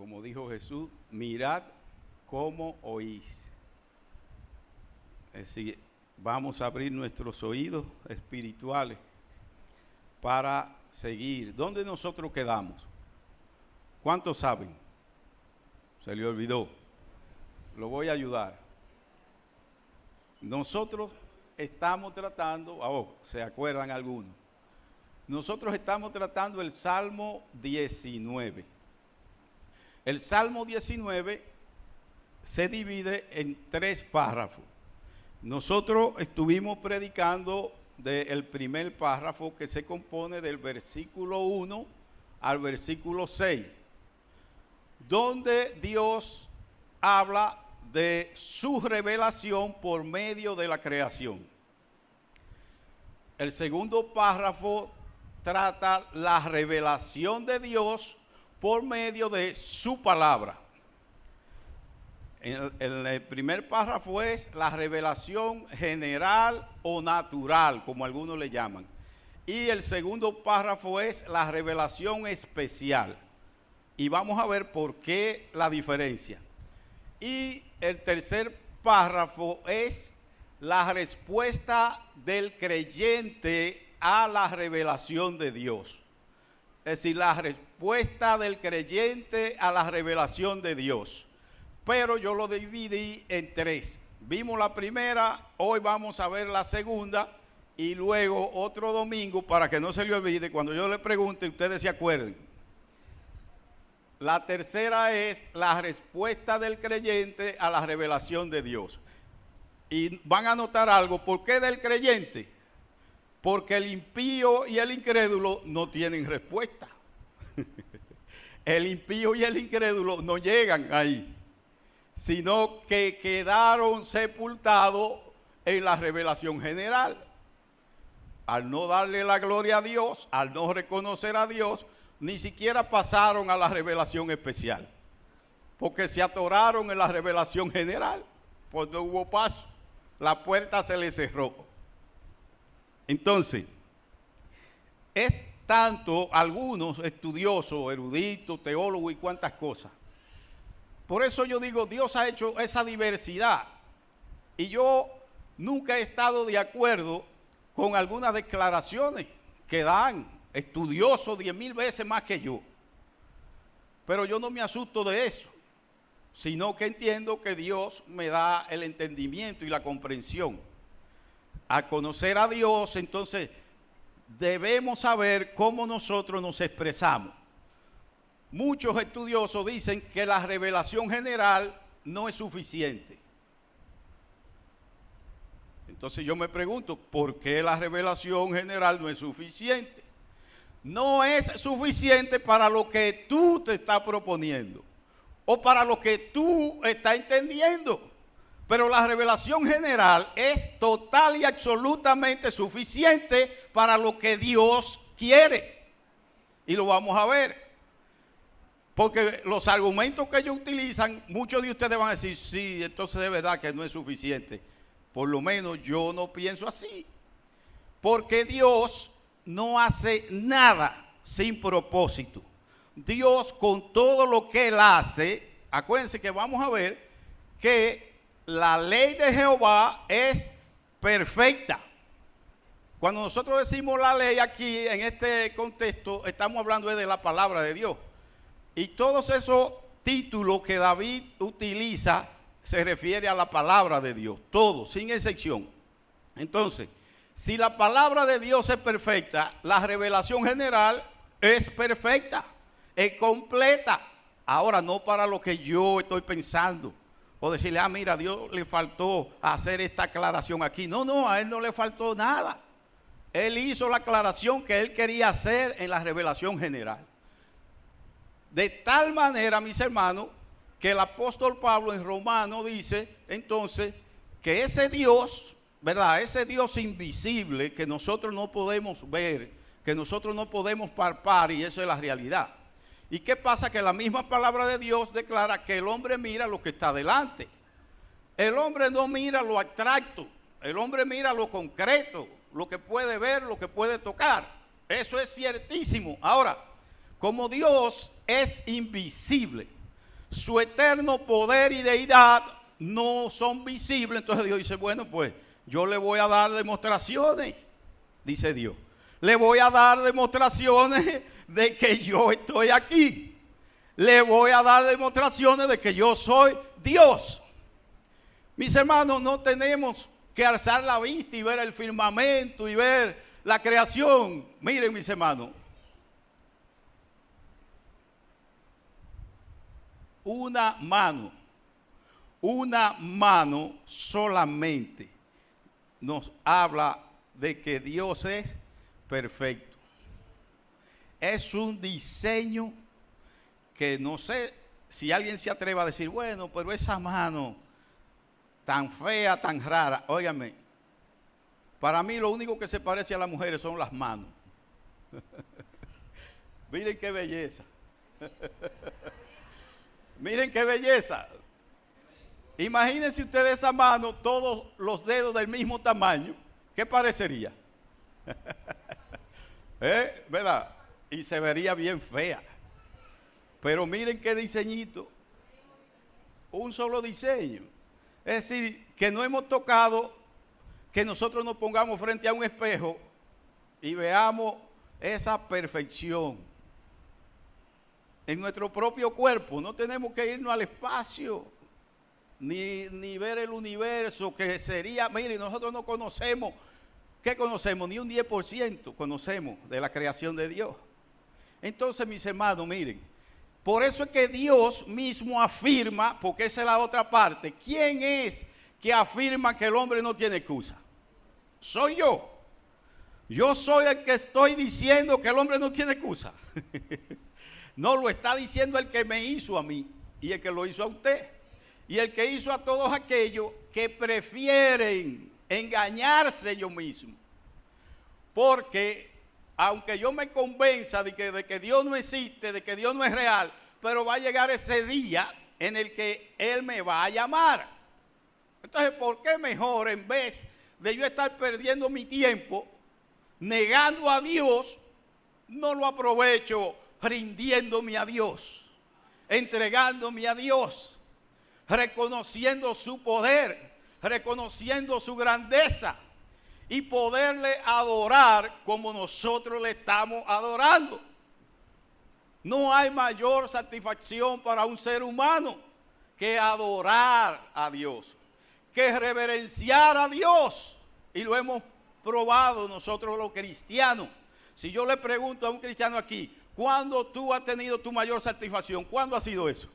como dijo Jesús, mirad cómo oís. Es decir, vamos a abrir nuestros oídos espirituales para seguir. ¿Dónde nosotros quedamos? ¿Cuántos saben? Se le olvidó. Lo voy a ayudar. Nosotros estamos tratando, ¿se acuerdan algunos? Nosotros estamos tratando el Salmo 19. El Salmo 19 se divide en 3 párrafos. Nosotros estuvimos predicando del primer párrafo, que se compone del versículo 1 al versículo 6, donde Dios habla de su revelación por medio de la creación. El segundo párrafo trata la revelación de Dios por medio de su palabra. El primer párrafo es la revelación general o natural, como algunos le llaman. Y el segundo párrafo es la revelación especial. Y vamos a ver por qué la diferencia. Y el tercer párrafo es la respuesta del creyente a la revelación de Dios. Es decir, la respuesta del creyente a la revelación de Dios. Pero yo lo dividí en 3. Vimos la primera, hoy vamos a ver la segunda y luego otro domingo, para que no se le olvide, cuando yo le pregunte, ustedes se acuerden. La tercera es la respuesta del creyente a la revelación de Dios. Y van a notar algo. ¿Por qué del creyente? Porque el impío y el incrédulo no tienen respuesta. El impío y el incrédulo no llegan ahí, sino que quedaron sepultados en la revelación general. Al no darle la gloria a Dios, al no reconocer a Dios, ni siquiera pasaron a la revelación especial, porque se atoraron en la revelación general, pues no hubo paso, la puerta se les cerró. Entonces, es tanto algunos estudiosos, eruditos, teólogos y cuantas cosas. Por eso yo digo, Dios ha hecho esa diversidad, y yo nunca he estado de acuerdo con algunas declaraciones que dan estudiosos 10,000 veces más que yo. Pero yo no me asusto de eso, sino que entiendo que Dios me da el entendimiento y la comprensión. Al conocer a Dios, entonces debemos saber cómo nosotros nos expresamos. Muchos estudiosos dicen que la revelación general no es suficiente. Entonces yo me pregunto, ¿por qué la revelación general no es suficiente? No es suficiente para lo que tú te estás proponiendo o para lo que tú estás entendiendo. Pero la revelación general es total y absolutamente suficiente para lo que Dios quiere. Y lo vamos a ver. Porque los argumentos que ellos utilizan, muchos de ustedes van a decir, sí, entonces de verdad que no es suficiente. Por lo menos yo no pienso así. Porque Dios no hace nada sin propósito. Dios, con todo lo que Él hace, acuérdense que vamos a ver que la ley de Jehová es perfecta. Cuando nosotros decimos la ley aquí, en este contexto, estamos hablando de la palabra de Dios. Y todos esos títulos que David utiliza se refiere a la palabra de Dios, todo, sin excepción. Entonces, si la palabra de Dios es perfecta, la revelación general es perfecta, es completa. Ahora, no para lo que yo estoy pensando, o decirle, mira, a Dios le faltó hacer esta aclaración aquí. No, a Él no le faltó nada. Él hizo la aclaración que Él quería hacer en la revelación general. De tal manera, mis hermanos, que el apóstol Pablo en Romanos dice, entonces, que ese Dios, ¿verdad? Ese Dios invisible que nosotros no podemos ver, que nosotros no podemos palpar, y eso es la realidad. ¿Y qué pasa? Que la misma palabra de Dios declara que el hombre mira lo que está delante. El hombre no mira lo abstracto, el hombre mira lo concreto, lo que puede ver, lo que puede tocar. Eso es ciertísimo. Ahora, como Dios es invisible, su eterno poder y deidad no son visibles. Entonces Dios dice, bueno, pues yo le voy a dar demostraciones, dice Dios. Le voy a dar demostraciones de que yo estoy aquí. Le voy a dar demostraciones de que yo soy Dios. Mis hermanos, no tenemos que alzar la vista y ver el firmamento y ver la creación. Miren, mis hermanos, una mano solamente nos habla de que Dios es perfecto. Es un diseño que no sé si alguien se atreva a decir, bueno, pero esa mano tan fea, tan rara. Óigame, para mí lo único que se parece a las mujeres son las manos. Miren qué belleza. Miren qué belleza. Imagínense ustedes esa mano, todos los dedos del mismo tamaño. ¿Qué parecería? ¿Verdad? Y se vería bien fea. Pero miren qué diseñito. Un solo diseño. Es decir, que no hemos tocado que nosotros nos pongamos frente a un espejo y veamos esa perfección en nuestro propio cuerpo. No tenemos que irnos al espacio ni ver el universo, que sería, miren, nosotros no conocemos. ¿Qué conocemos? Ni un 10% conocemos de la creación de Dios. Entonces, mis hermanos, miren, por eso es que Dios mismo afirma, porque esa es la otra parte. ¿Quién es que afirma que el hombre no tiene excusa? Soy yo. Yo soy el que estoy diciendo que el hombre no tiene excusa. No, lo está diciendo el que me hizo a mí y el que lo hizo a usted. Y el que hizo a todos aquellos que prefieren engañarse ellos mismos. Porque aunque yo me convenza de que Dios no existe, de que Dios no es real, pero va a llegar ese día en el que Él me va a llamar. Entonces, ¿por qué mejor, en vez de yo estar perdiendo mi tiempo negando a Dios, no lo aprovecho rindiéndome a Dios, entregándome a Dios, reconociendo su poder, reconociendo su grandeza y poderle adorar como nosotros le estamos adorando? No hay mayor satisfacción para un ser humano que adorar a Dios, que reverenciar a Dios. Y lo hemos probado nosotros los cristianos. Si yo le pregunto a un cristiano aquí, ¿cuándo tú has tenido tu mayor satisfacción? ¿Cuándo ha sido eso?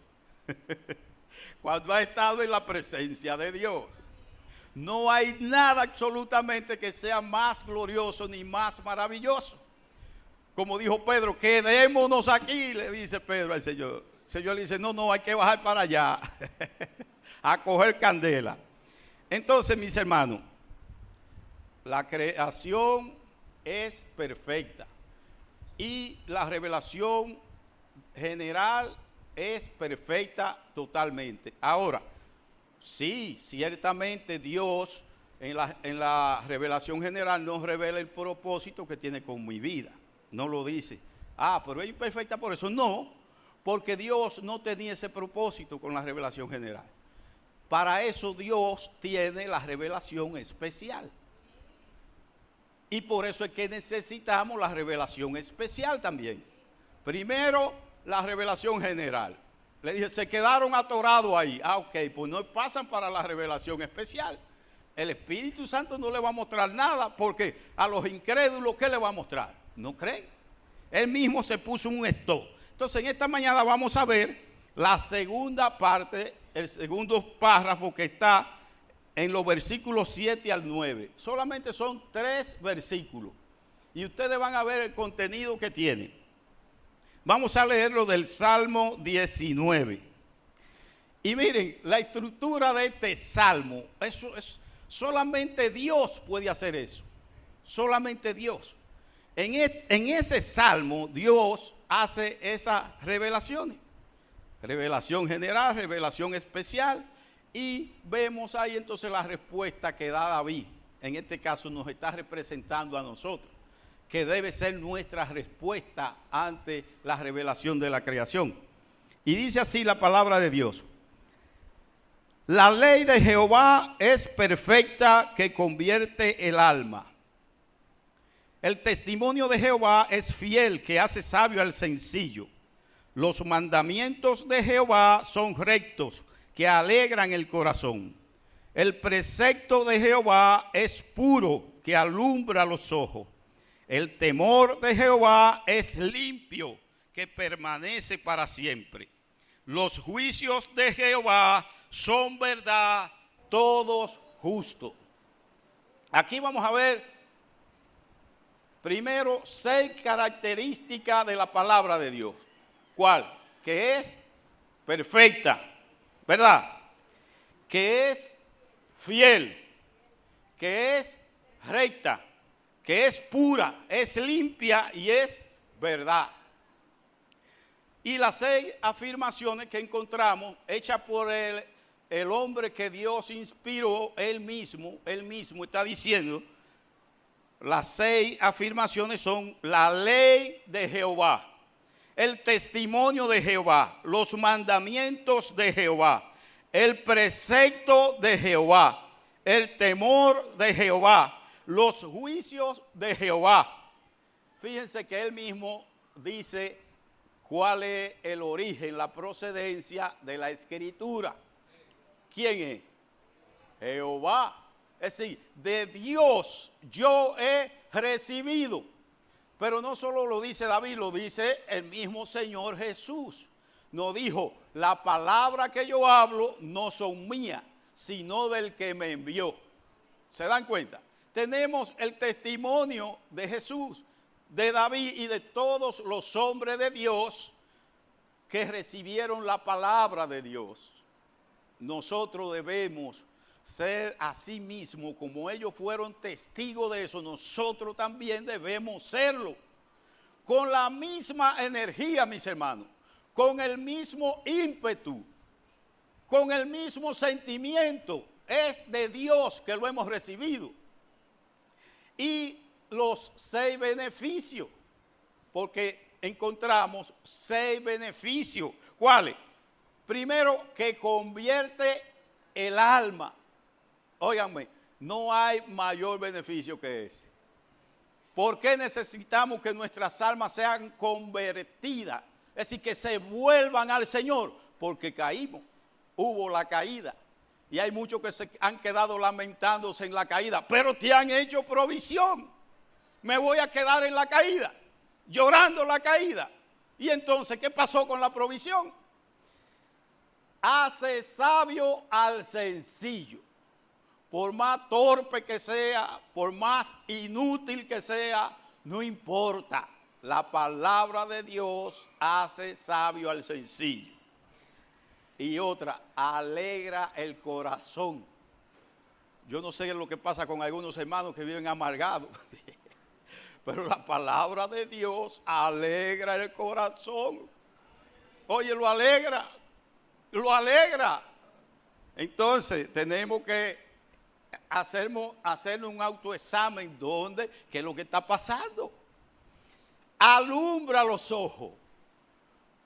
Cuando has estado en la presencia de Dios. No hay nada absolutamente que sea más glorioso ni más maravilloso. Como dijo Pedro, quedémonos aquí, le dice Pedro al Señor. El Señor le dice, no, hay que bajar para allá a coger candela. Entonces, mis hermanos, la creación es perfecta y la revelación general es perfecta totalmente. Ahora, sí, ciertamente Dios en la revelación general nos revela el propósito que tiene con mi vida. No lo dice, pero es imperfecta por eso. No, porque Dios no tenía ese propósito con la revelación general. Para eso Dios tiene la revelación especial. Y por eso es que necesitamos la revelación especial también. Primero, la revelación general. Le dije, se quedaron atorados ahí. Ok, pues no pasan para la revelación especial. El Espíritu Santo no le va a mostrar nada, porque a los incrédulos, ¿qué le va a mostrar? No creen. Él mismo se puso un stop. Entonces, en esta mañana vamos a ver la segunda parte, el segundo párrafo que está en los versículos 7 al 9. Solamente son 3 versículos. Y ustedes van a ver el contenido que tiene. Vamos a leerlo del Salmo 19. Y miren, la estructura de este salmo, eso es, solamente Dios puede hacer eso. Solamente Dios. En ese salmo, Dios hace esas revelaciones. Revelación general, revelación especial. Y vemos ahí entonces la respuesta que da David. En este caso nos está representando a nosotros, que debe ser nuestra respuesta ante la revelación de la creación. Y dice así la palabra de Dios. La ley de Jehová es perfecta que convierte el alma. El testimonio de Jehová es fiel que hace sabio al sencillo. Los mandamientos de Jehová son rectos que alegran el corazón. El precepto de Jehová es puro que alumbra los ojos. El temor de Jehová es limpio que permanece para siempre. Los juicios de Jehová son verdad, todos justos. Aquí vamos a ver primero 6 características de la palabra de Dios. ¿Cuál? Que es perfecta, ¿verdad? Que es fiel, que es recta, que es pura, es limpia y es verdad. Y las 6 afirmaciones que encontramos hechas por el hombre que Dios inspiró, él mismo está diciendo, las 6 afirmaciones son la ley de Jehová, el testimonio de Jehová, los mandamientos de Jehová, el precepto de Jehová, el temor de Jehová, los juicios de Jehová. Fíjense que él mismo dice cuál es el origen, la procedencia de la escritura. ¿Quién es? Jehová. Es decir, de Dios yo he recibido. Pero no solo lo dice David, lo dice el mismo Señor Jesús. Nos dijo, la palabra que yo hablo no son mías, sino del que me envió. ¿Se dan cuenta? Tenemos el testimonio de Jesús, de David y de todos los hombres de Dios que recibieron la palabra de Dios. Nosotros debemos ser así mismo, como ellos fueron testigos de eso, nosotros también debemos serlo. Con la misma energía, mis hermanos, con el mismo ímpetu, con el mismo sentimiento. Es de Dios que lo hemos recibido. Y los 6 beneficios, porque encontramos 6 beneficios. ¿Cuáles? Primero, que convierte el alma. Óiganme, no hay mayor beneficio que ese. ¿Por qué necesitamos que nuestras almas sean convertidas? Es decir, que se vuelvan al Señor, porque caímos, hubo la caída. Y hay muchos que se han quedado lamentándose en la caída, pero te han hecho provisión. Me voy a quedar en la caída, llorando la caída. Y entonces, ¿qué pasó con la provisión? Hace sabio al sencillo. Por más torpe que sea, por más inútil que sea, no importa. La palabra de Dios hace sabio al sencillo. Y otra, alegra el corazón. Yo no sé lo que pasa con algunos hermanos que viven amargados. Pero la palabra de Dios alegra el corazón. Oye, lo alegra. Lo alegra. Entonces, tenemos que hacer un autoexamen. ¿Dónde? ¿Qué es lo que está pasando? Alumbra los ojos.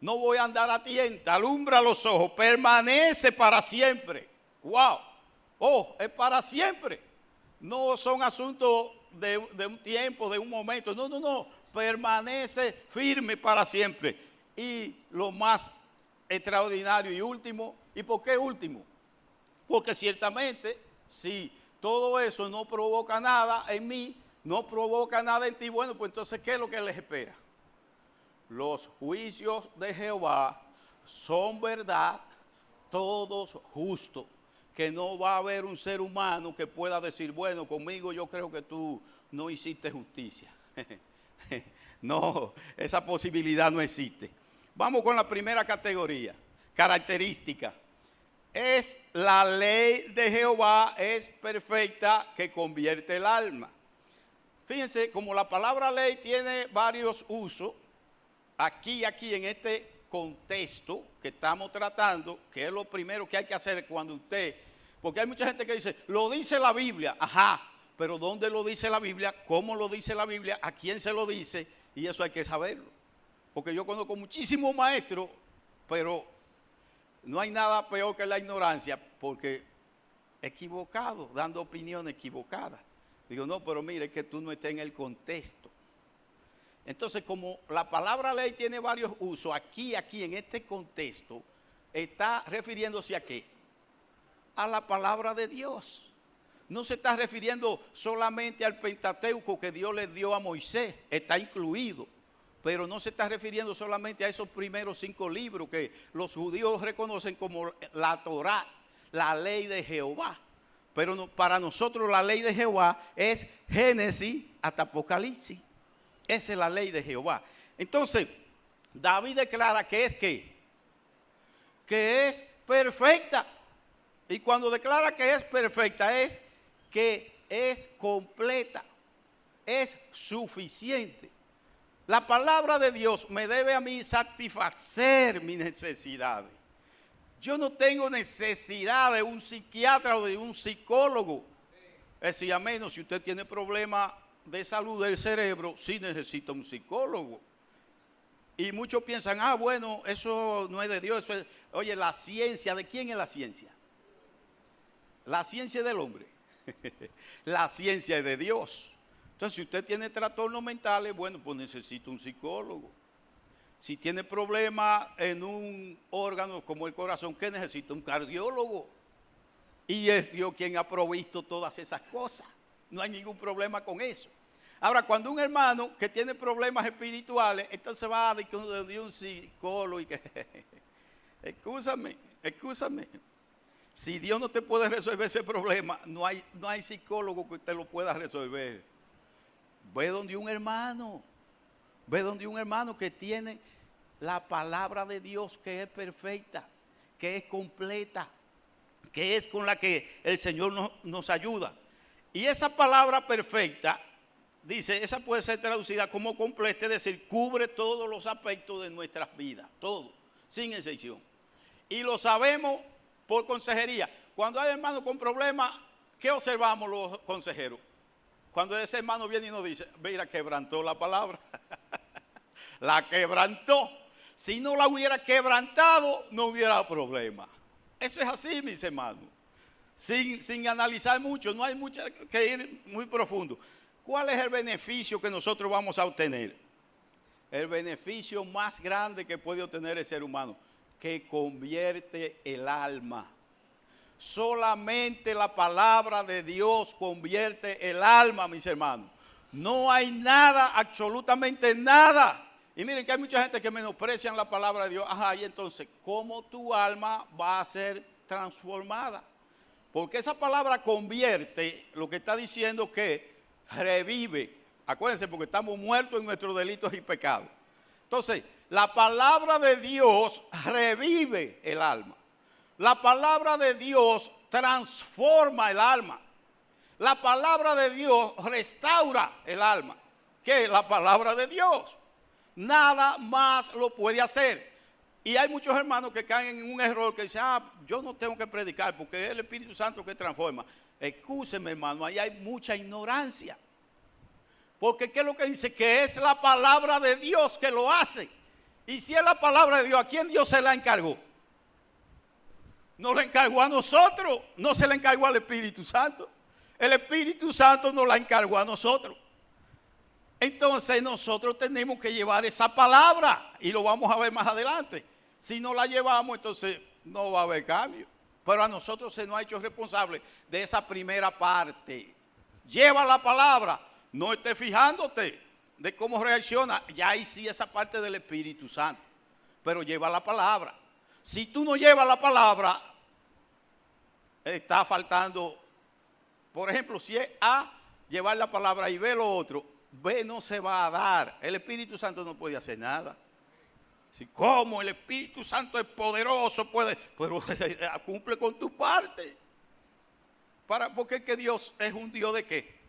No voy a andar a tienta. Alumbra los ojos. Permanece para siempre. ¡Wow! Oh, es para siempre. No son asuntos de un tiempo, de un momento. No, no, no. Permanece firme para siempre. Y lo más extraordinario y último. ¿Y por qué último? Porque ciertamente, si todo eso no provoca nada en mí, no provoca nada en ti, bueno, pues entonces, ¿qué es lo que les espera? Los juicios de Jehová son verdad, todos justos. Que no va a haber un ser humano que pueda decir, bueno, conmigo yo creo que tú no hiciste justicia. No, esa posibilidad no existe. Vamos con la primera categoría, característica. Es la ley de Jehová, es perfecta que convierte el alma. Fíjense, como la palabra ley tiene varios usos, aquí en este contexto que estamos tratando, que es lo primero que hay que hacer cuando usted, porque hay mucha gente que dice, lo dice la Biblia, ajá, pero ¿dónde lo dice la Biblia? ¿Cómo lo dice la Biblia? ¿A quién se lo dice? Y eso hay que saberlo, porque yo conozco muchísimos maestros pero no hay nada peor que la ignorancia, porque equivocado, dando opiniones equivocadas. Digo, no, pero mire, es que tú no estás en el contexto. Entonces, como la palabra ley tiene varios usos, aquí en este contexto, está refiriéndose a ¿qué? A la palabra de Dios. No se está refiriendo solamente al Pentateuco que Dios le dio a Moisés, está incluido. Pero no se está refiriendo solamente a esos primeros 5 libros que los judíos reconocen como la Torá, la ley de Jehová. Pero no, para nosotros la ley de Jehová es Génesis hasta Apocalipsis. Esa es la ley de Jehová. Entonces, David declara que es ¿qué? Que es perfecta. Y cuando declara que es perfecta es que es completa, es suficiente. La palabra de Dios me debe a mí satisfacer mis necesidades. Yo no tengo necesidad de un psiquiatra o de un psicólogo. Es decir, a menos si usted tiene problemas de salud del cerebro, sí necesita un psicólogo. Y muchos piensan, bueno, eso no es de Dios. Eso es, oye, la ciencia, ¿de quién es la ciencia? La ciencia es del hombre. La ciencia es de Dios. Entonces, si usted tiene trastornos mentales, bueno, pues necesita un psicólogo. Si tiene problemas en un órgano como el corazón, ¿qué necesita? Un cardiólogo. Y es Dios quien ha provisto todas esas cosas. No hay ningún problema con eso. Ahora, cuando un hermano que tiene problemas espirituales, entonces va de un psicólogo y que, excúsame. Si Dios no te puede resolver ese problema, no hay psicólogo que te lo pueda resolver. Ve donde un hermano que tiene la palabra de Dios que es perfecta, que es completa, que es con la que el Señor nos ayuda. Y esa palabra perfecta, dice, esa puede ser traducida como completa, es decir, cubre todos los aspectos de nuestras vidas, todo, sin excepción. Y lo sabemos por consejería. Cuando hay hermanos con problemas, ¿qué observamos los consejeros? Cuando ese hermano viene y nos dice, mira, quebrantó la palabra. La quebrantó. Si no la hubiera quebrantado, no hubiera problema. Eso es así, mis hermanos. Sin analizar mucho, no hay mucho que ir muy profundo. ¿Cuál es el beneficio que nosotros vamos a obtener? El beneficio más grande que puede obtener el ser humano, que convierte el alma. Solamente la palabra de Dios convierte el alma, mis hermanos. No hay nada, absolutamente nada. Y miren que hay mucha gente que menosprecian la palabra de Dios. Y entonces, ¿cómo tu alma va a ser transformada? Porque esa palabra convierte, lo que está diciendo que revive. Acuérdense, porque estamos muertos en nuestros delitos y pecados. Entonces, la palabra de Dios revive el alma. La palabra de Dios transforma el alma. La palabra de Dios restaura el alma. ¿Qué es la palabra de Dios? Nada más lo puede hacer. Y hay muchos hermanos que caen en un error que dicen, yo no tengo que predicar porque es el Espíritu Santo que transforma. Excúseme, hermano, ahí hay mucha ignorancia. Porque ¿qué es lo que dice? Que es la palabra de Dios que lo hace. Y si es la palabra de Dios, ¿a quién Dios se la encargó? No la encargó a nosotros, no se la encargó al Espíritu Santo. El Espíritu Santo nos la encargó a nosotros. Entonces nosotros tenemos que llevar esa palabra y lo vamos a ver más adelante. Si no la llevamos, entonces no va a haber cambio. Pero a nosotros se nos ha hecho responsable de esa primera parte. Lleva la palabra, no estés fijándote de cómo reacciona. Ya ahí sí esa parte del Espíritu Santo. Pero lleva la palabra. Si tú no llevas la palabra, está faltando. Por ejemplo, si es A, llevar la palabra y B lo otro, B no se va a dar. El Espíritu Santo no puede hacer nada. Si como el Espíritu Santo es poderoso, puede, pero cumple con tu parte. Porque es que Dios es un Dios de ¿qué?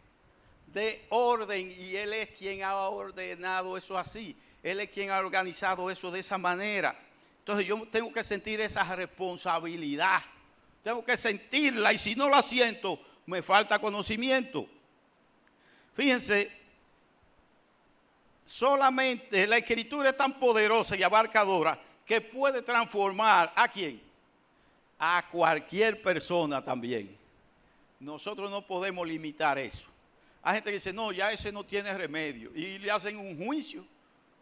De orden, y Él es quien ha ordenado eso así. Él es quien ha organizado eso de esa manera. Entonces yo tengo que sentir esa responsabilidad. Tengo que sentirla, y si no la siento, me falta conocimiento. Fíjense, solamente la Escritura es tan poderosa y abarcadora que puede transformar ¿a quién? A cualquier persona también. Nosotros no podemos limitar eso. Hay gente que dice, no, ya ese no tiene remedio. Y le hacen un juicio.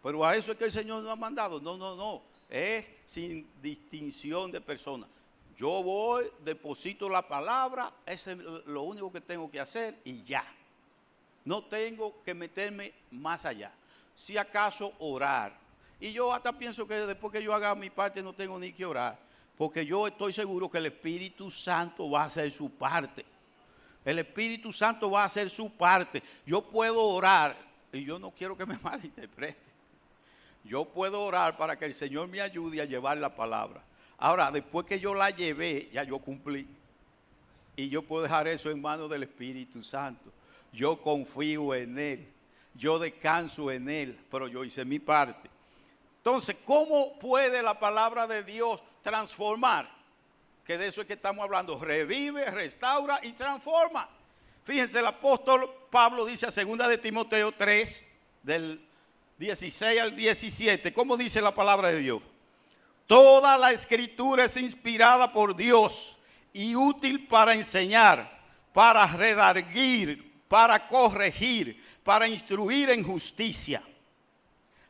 Pero a eso es que el Señor nos ha mandado. No. Es sin distinción de personas. Yo voy, deposito la palabra, eso es lo único que tengo que hacer y ya. No tengo que meterme más allá. Si acaso orar. Y yo hasta pienso que después que yo haga mi parte no tengo ni que orar. Porque yo estoy seguro que el Espíritu Santo va a hacer su parte. El Espíritu Santo va a hacer su parte. Yo puedo orar, y yo no quiero que me malinterprete. Yo puedo orar para que el Señor me ayude a llevar la palabra. Ahora, después que yo la llevé, ya yo cumplí. Y yo puedo dejar eso en manos del Espíritu Santo. Yo confío en Él. Yo descanso en Él, pero yo hice mi parte. Entonces, ¿cómo puede la palabra de Dios transformar? Que de eso es que estamos hablando. Revive, restaura y transforma. Fíjense, el apóstol Pablo dice a 2 de Timoteo 3, del 16 al 17. ¿Cómo dice la palabra de Dios? Toda la escritura es inspirada por Dios y útil para enseñar, para redarguir, para corregir, para instruir en justicia,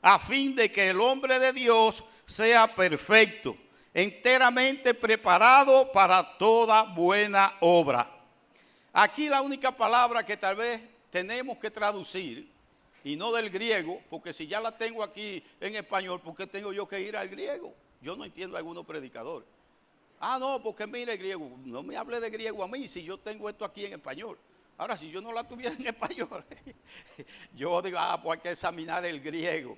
a fin de que el hombre de Dios sea perfecto, enteramente preparado para toda buena obra. Aquí la única palabra que tal vez tenemos que traducir, y no del griego, porque si ya la tengo aquí en español, ¿por qué tengo yo que ir al griego? Yo no entiendo a algunos predicadores. No, porque mire griego, no me hable de griego a mí si yo tengo esto aquí en español. Ahora, si yo no la tuviera en español, yo digo, pues hay que examinar el griego.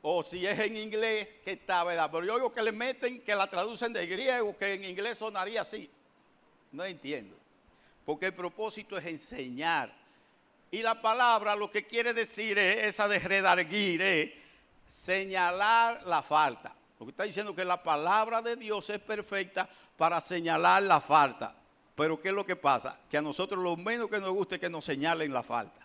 O si es en inglés, que está, ¿verdad? Pero yo digo que le meten, que la traducen de griego, que en inglés sonaría así. No entiendo. Porque el propósito es enseñar. Y la palabra lo que quiere decir es esa de redarguir, es señalar la falta. Porque está diciendo que la palabra de Dios es perfecta para señalar la falta. Pero ¿qué es lo que pasa? Que a nosotros lo menos que nos gusta es que nos señalen la falta.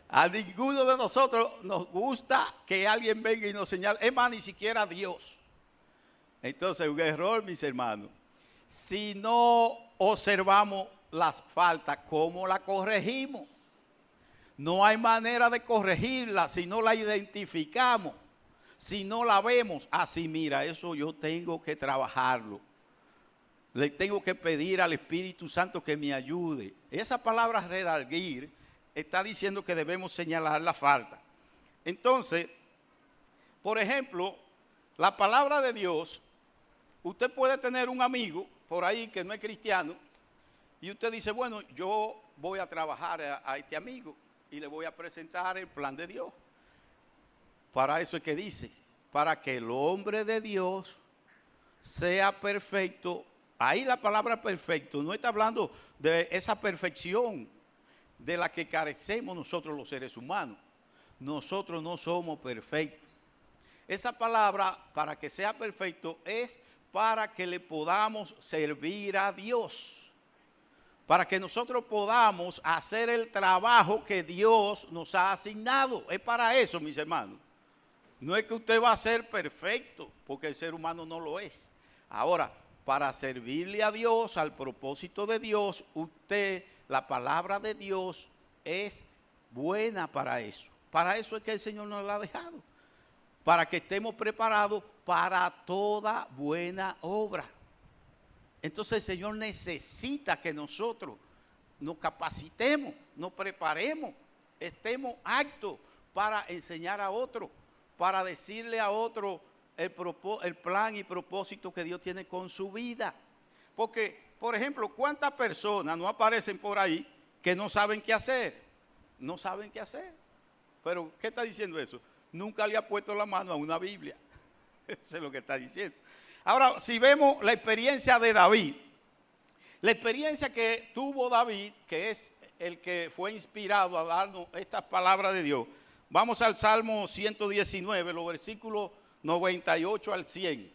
A ninguno de nosotros nos gusta que alguien venga y nos señale. Es más, ni siquiera a Dios. Entonces, un error, mis hermanos. Si no observamos las faltas, ¿cómo la corregimos? No hay manera de corregirla si no la identificamos. Si no la vemos, así mira, eso yo tengo que trabajarlo. Le tengo que pedir al Espíritu Santo que me ayude. Esa palabra redarguir está diciendo que debemos señalar la falta. Entonces, por ejemplo, la palabra de Dios, usted puede tener un amigo por ahí que no es cristiano y usted dice, bueno, yo voy a trabajar a este amigo y le voy a presentar el plan de Dios. Para eso es que dice, para que el hombre de Dios sea perfecto. Ahí la palabra perfecto no está hablando de esa perfección de la que carecemos nosotros los seres humanos. Nosotros no somos perfectos. Esa palabra, para que sea perfecto, es para que le podamos servir a Dios. Para que nosotros podamos hacer el trabajo que Dios nos ha asignado. Es para eso, mis hermanos. No es que usted va a ser perfecto, porque el ser humano no lo es. Ahora, para servirle a Dios, al propósito de Dios, la palabra de Dios es buena para eso. Para eso es que el Señor nos la ha dejado. Para que estemos preparados para toda buena obra. Entonces el Señor necesita que nosotros nos capacitemos, nos preparemos, estemos aptos para enseñar a otro, para decirle a otro el plan y propósito que Dios tiene con su vida. Porque, por ejemplo, ¿cuántas personas no aparecen por ahí que no saben qué hacer? No saben qué hacer. Pero, ¿qué está diciendo eso? Nunca le ha puesto la mano a una Biblia. Eso es lo que está diciendo. Ahora, si vemos la experiencia de David, la experiencia que tuvo David, que es el que fue inspirado a darnos estas palabras de Dios. Vamos al Salmo 119, los versículos 98 al 100.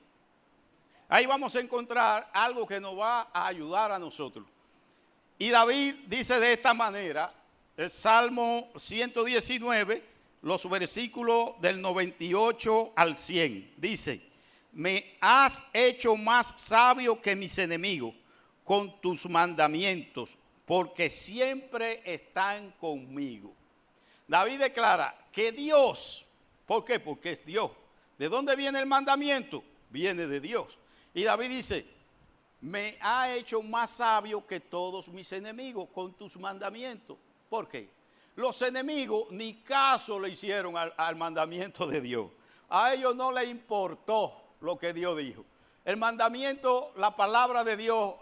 Ahí vamos a encontrar algo que nos va a ayudar a nosotros. Y David dice de esta manera, el Salmo 119, los versículos del 98 al 100. Dice, me has hecho más sabio que mis enemigos con tus mandamientos, porque siempre están conmigo. David declara que Dios, ¿por qué? Porque es Dios. ¿De dónde viene el mandamiento? Viene de Dios. Y David dice, me ha hecho más sabio que todos mis enemigos con tus mandamientos. ¿Por qué? Los enemigos ni caso le hicieron al mandamiento de Dios. A ellos no les importó lo que Dios dijo. El mandamiento, la palabra de Dios,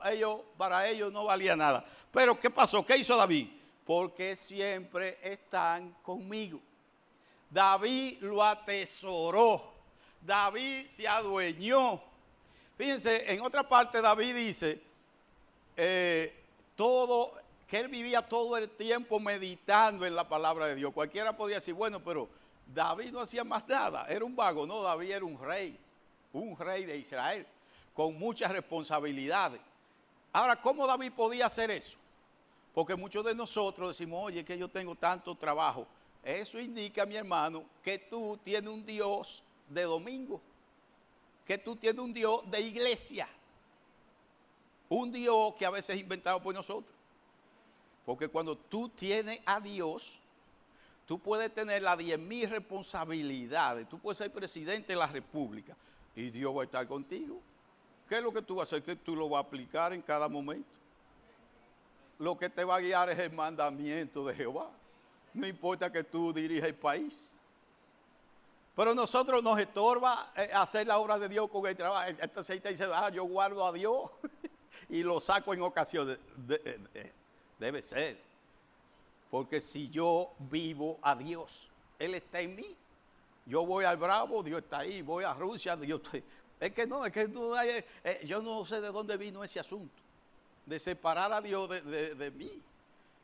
para ellos no valía nada. Pero ¿qué pasó? ¿Qué hizo David? Porque siempre están conmigo. David lo atesoró. David se adueñó. Fíjense, en otra parte David dice, que él vivía todo el tiempo meditando en la palabra de Dios. Cualquiera podría decir, bueno, pero David no hacía más nada, era un vago. No, David era un rey de Israel, con muchas responsabilidades. Ahora, ¿cómo David podía hacer eso? Porque muchos de nosotros decimos, oye, que yo tengo tanto trabajo. Eso indica, mi hermano, que tú tienes un Dios de domingo, que tú tienes un Dios de iglesia, un Dios que a veces es inventado por nosotros. Porque cuando tú tienes a Dios, tú puedes tener las 10,000 responsabilidades, tú puedes ser presidente de la república y Dios va a estar contigo. ¿Qué es lo que tú vas a hacer? Que tú lo vas a aplicar en cada momento. Lo que te va a guiar es el mandamiento de Jehová. No importa que tú dirijas el país. Pero nosotros nos estorba hacer la obra de Dios con el trabajo. Entonces te dice, yo guardo a Dios y lo saco en ocasiones. Debe ser. Porque si yo vivo a Dios, Él está en mí. Yo voy al Bravo, Dios está ahí. Voy a Rusia, Dios está ahí. Es que no hay, yo no sé de dónde vino ese asunto, de separar a Dios de mí.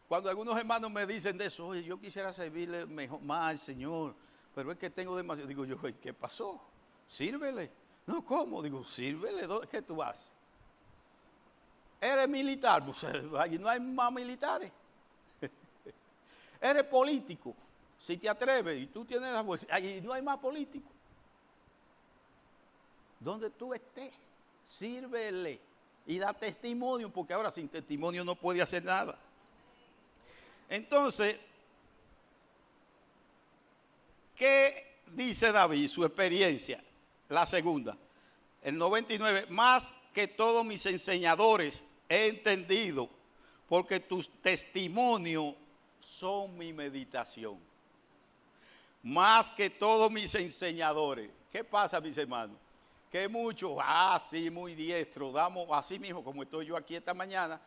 Cuando algunos hermanos me dicen de eso, oye, yo quisiera servirle mejor, más al Señor, pero es que tengo demasiado. Digo yo, ¿qué pasó? Sírvele. No, ¿cómo? Digo, sírvele. ¿Qué tú haces? ¿Eres militar? Pues allí no hay más militares. ¿Eres político? Si te atreves y tú tienes la fuerza, allí no hay más políticos. Donde tú estés, sírvele y da testimonio, porque ahora sin testimonio no puede hacer nada. Entonces, ¿qué dice David? Su experiencia, la segunda, el 99, más que todos mis enseñadores he entendido, porque tus testimonios son mi meditación. Más que todos mis enseñadores. ¿Qué pasa, mis hermanos? Que muchos, sí, muy diestro, damos así mismo, como estoy yo aquí esta mañana,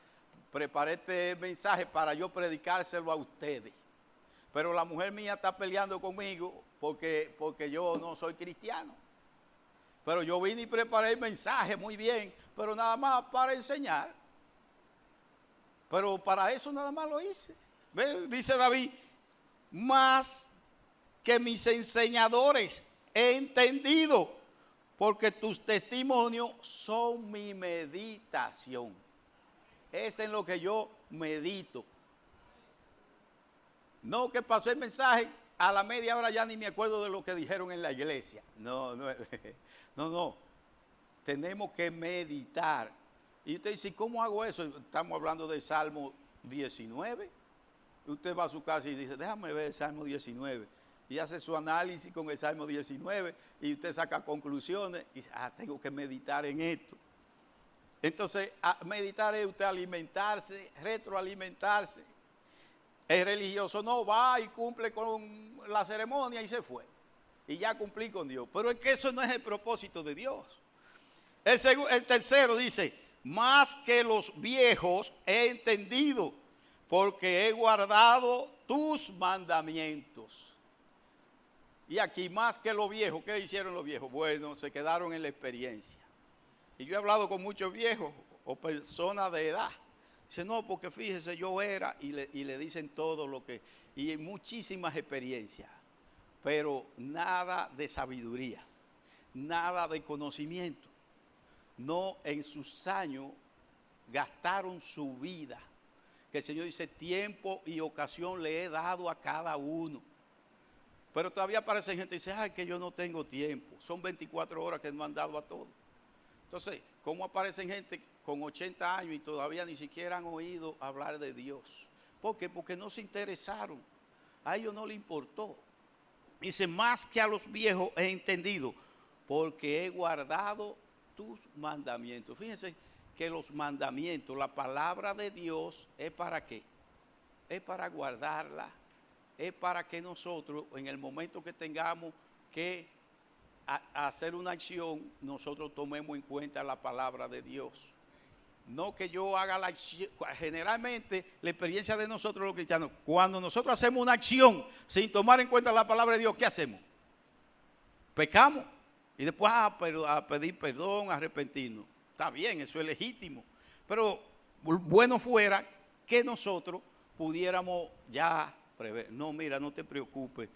preparé este mensaje para yo predicárselo a ustedes. Pero la mujer mía está peleando conmigo porque yo no soy cristiano. Pero yo vine y preparé el mensaje muy bien, pero nada más para enseñar. Pero para eso nada más lo hice. ¿Ve? Dice David, más que mis enseñadores he entendido, porque tus testimonios son mi meditación. Es en lo que yo medito. No que pasó el mensaje, a la media hora ya ni me acuerdo de lo que dijeron en la iglesia. No. Tenemos que meditar. Y usted dice, ¿cómo hago eso? Estamos hablando del Salmo 19. Usted va a su casa y dice, déjame ver el Salmo 19. Y hace su análisis con el Salmo 19 y usted saca conclusiones y dice, tengo que meditar en esto. Entonces, meditar es usted alimentarse, retroalimentarse. El religioso no va y cumple con la ceremonia y se fue. Y ya cumplí con Dios. Pero es que eso no es el propósito de Dios. El tercero dice, más que los viejos he entendido, porque he guardado tus mandamientos. Y aquí más que los viejos, ¿qué hicieron los viejos? Bueno, se quedaron en la experiencia. Y yo he hablado con muchos viejos o personas de edad. Dice, no, porque fíjese, yo era, y le dicen todo lo que, y muchísimas experiencias, pero nada de sabiduría, nada de conocimiento. No, en sus años gastaron su vida, que el Señor dice, tiempo y ocasión le he dado a cada uno. Pero todavía aparecen gente y dice, ay, que yo no tengo tiempo. Son 24 horas que no han dado a todo. Entonces, ¿cómo aparecen gente con 80 años y todavía ni siquiera han oído hablar de Dios? ¿Por qué? Porque no se interesaron. A ellos no les importó. Dice, más que a los viejos he entendido, porque he guardado tus mandamientos. Fíjense que los mandamientos, la palabra de Dios, ¿es para qué? Es para guardarla. Es para que nosotros, en el momento que tengamos que hacer una acción, nosotros tomemos en cuenta la palabra de Dios. No que yo haga la acción. Generalmente, la experiencia de nosotros los cristianos, cuando nosotros hacemos una acción sin tomar en cuenta la palabra de Dios, ¿qué hacemos? Pecamos. Y después a pedir perdón, a arrepentirnos. Está bien, eso es legítimo. Pero bueno fuera que nosotros pudiéramos ya prever. No, mira, no te preocupes,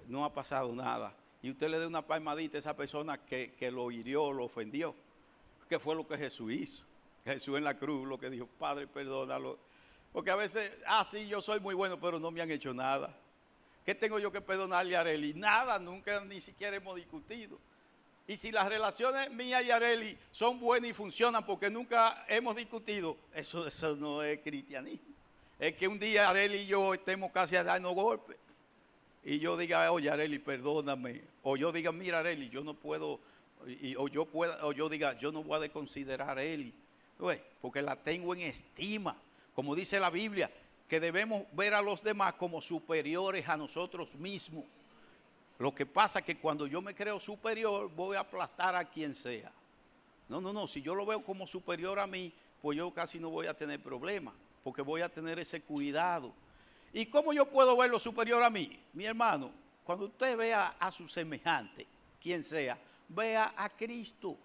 no ha pasado nada. Y usted le dé una palmadita a esa persona que lo hirió, lo ofendió. ¿Qué fue lo que Jesús hizo? Jesús en la cruz lo que dijo, Padre, perdónalo. Porque a veces, sí, yo soy muy bueno, pero no me han hecho nada. ¿Qué tengo yo que perdonarle a Arely? Nada, nunca ni siquiera hemos discutido. Y si las relaciones mías y Arely son buenas y funcionan porque nunca hemos discutido, eso no es cristianismo. Es que un día Arely y yo estemos casi a darnos golpes. Y yo diga, oye Arely, perdóname. O yo diga, mira Arely, yo no puedo. O yo diga, yo no voy a desconsiderar a Arely. Porque la tengo en estima. Como dice la Biblia, que debemos ver a los demás como superiores a nosotros mismos. Lo que pasa es que cuando yo me creo superior, voy a aplastar a quien sea. No, si yo lo veo como superior a mí, pues yo casi no voy a tener problemas, porque voy a tener ese cuidado. ¿Y cómo yo puedo verlo superior a mí? Mi hermano, cuando usted vea a su semejante, quien sea, vea a Cristo.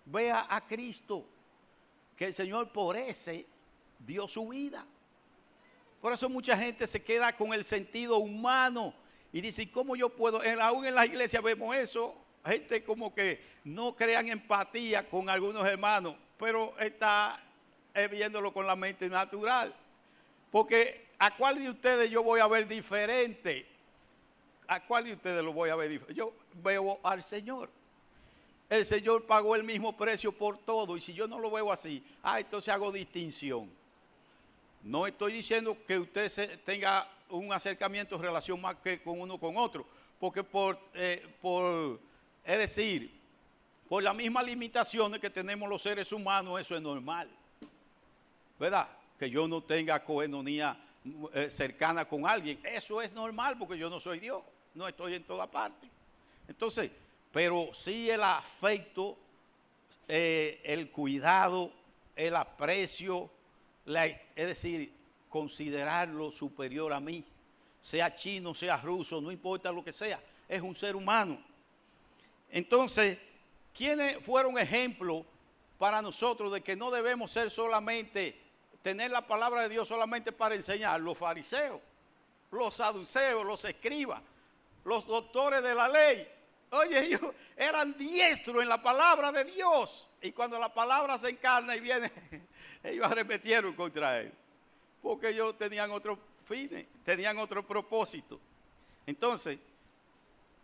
Vea a Cristo, que el Señor por ese dio su vida. Por eso mucha gente se queda con el sentido humano y dice, ¿cómo yo puedo? Aún en las iglesias vemos eso, gente como que no crean empatía con algunos hermanos, pero está viéndolo con la mente natural. Porque ¿a cuál de ustedes yo voy a ver diferente? ¿A cuál de ustedes lo voy a ver diferente? Yo veo al Señor. El Señor pagó el mismo precio por todo. Y si yo no lo veo así, entonces hago distinción. No estoy diciendo que usted tenga un acercamiento en relación más que con uno con otro. Porque es decir, por las mismas limitaciones que tenemos los seres humanos, eso es normal. ¿Verdad? Que yo no tenga coenonía cercana con alguien. Eso es normal porque yo no soy Dios. No estoy en toda parte. Entonces, pero sí el afecto, el cuidado, el aprecio, es decir, considerarlo superior a mí, sea chino, sea ruso, no importa lo que sea, es un ser humano. Entonces, ¿quiénes fueron ejemplos para nosotros de que no debemos ser solamente, tener la palabra de Dios solamente para enseñar? Los fariseos, los saduceos, los escribas, los doctores de la ley. Oye, ellos eran diestros en la palabra de Dios. Y cuando la palabra se encarna y viene, ellos arremetieron contra él. Porque ellos tenían otros fines, tenían otro propósito. Entonces,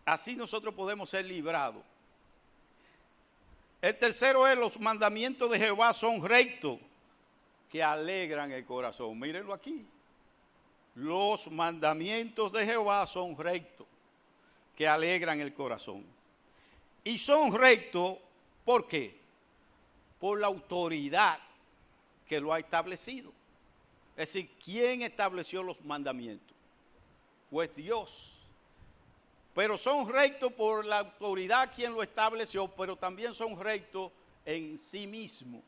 así nosotros podemos ser librados. El tercero es, los mandamientos de Jehová son rectos, que alegran el corazón. Mírenlo aquí. Los mandamientos de Jehová son rectos, que alegran el corazón. Y son rectos, ¿por qué? Por la autoridad que lo ha establecido. Es decir, ¿quién estableció los mandamientos? Pues Dios. Pero son rectos por la autoridad quien lo estableció, pero también son rectos en sí mismo.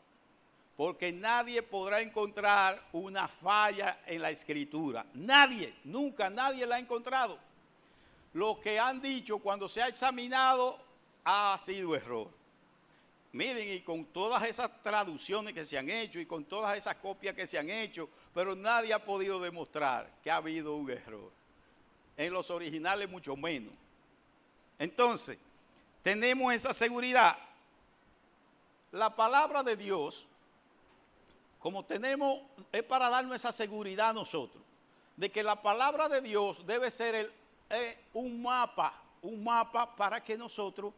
Porque nadie podrá encontrar una falla en la Escritura. Nadie, nunca nadie la ha encontrado. Lo que han dicho cuando se ha examinado ha sido error. Miren, y con todas esas traducciones que se han hecho y con todas esas copias que se han hecho, pero nadie ha podido demostrar que ha habido un error. En los originales mucho menos. Entonces, tenemos esa seguridad. La palabra de Dios, como tenemos, es para darnos esa seguridad a nosotros, de que la palabra de Dios debe ser es un mapa para que nosotros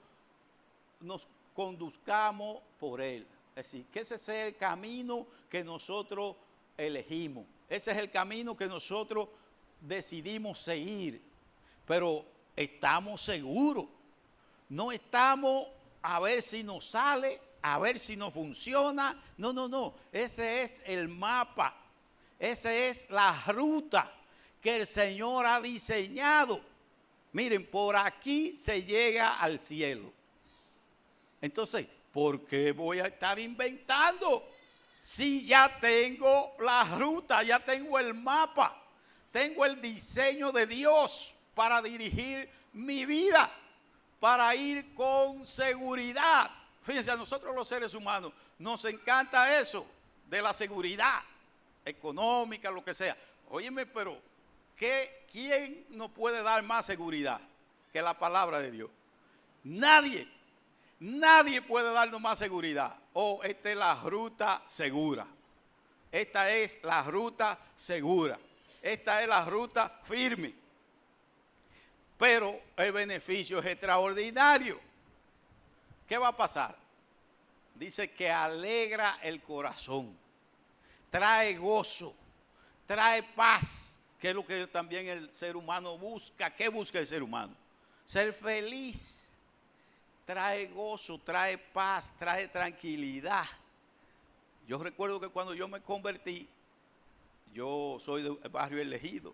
nos conduzcamos por él. Es decir, que ese es el camino que nosotros elegimos. Ese es el camino que nosotros decidimos seguir. Pero estamos seguros. No estamos a ver si nos sale, a ver si nos funciona. No, no, no. Ese es el mapa. Esa es la ruta que el Señor ha diseñado. Miren, por aquí se llega al cielo. Entonces, ¿por qué voy a estar inventando? Si ya tengo la ruta, ya tengo el mapa, tengo el diseño de Dios para dirigir mi vida, para ir con seguridad. Fíjense, a nosotros los seres humanos nos encanta eso de la seguridad económica, lo que sea. Óyeme, pero ¿quién nos puede dar más seguridad que la palabra de Dios? Nadie. Nadie puede darnos más seguridad. Esta es la ruta segura. Esta es la ruta segura. Esta es la ruta firme. Pero el beneficio es extraordinario. ¿Qué va a pasar? Dice que alegra el corazón. Trae gozo. Trae paz. Que es lo que también el ser humano busca. ¿Qué busca el ser humano? Ser feliz. Trae gozo, trae paz, trae tranquilidad. Yo recuerdo que cuando yo me convertí, yo soy del barrio Elegido,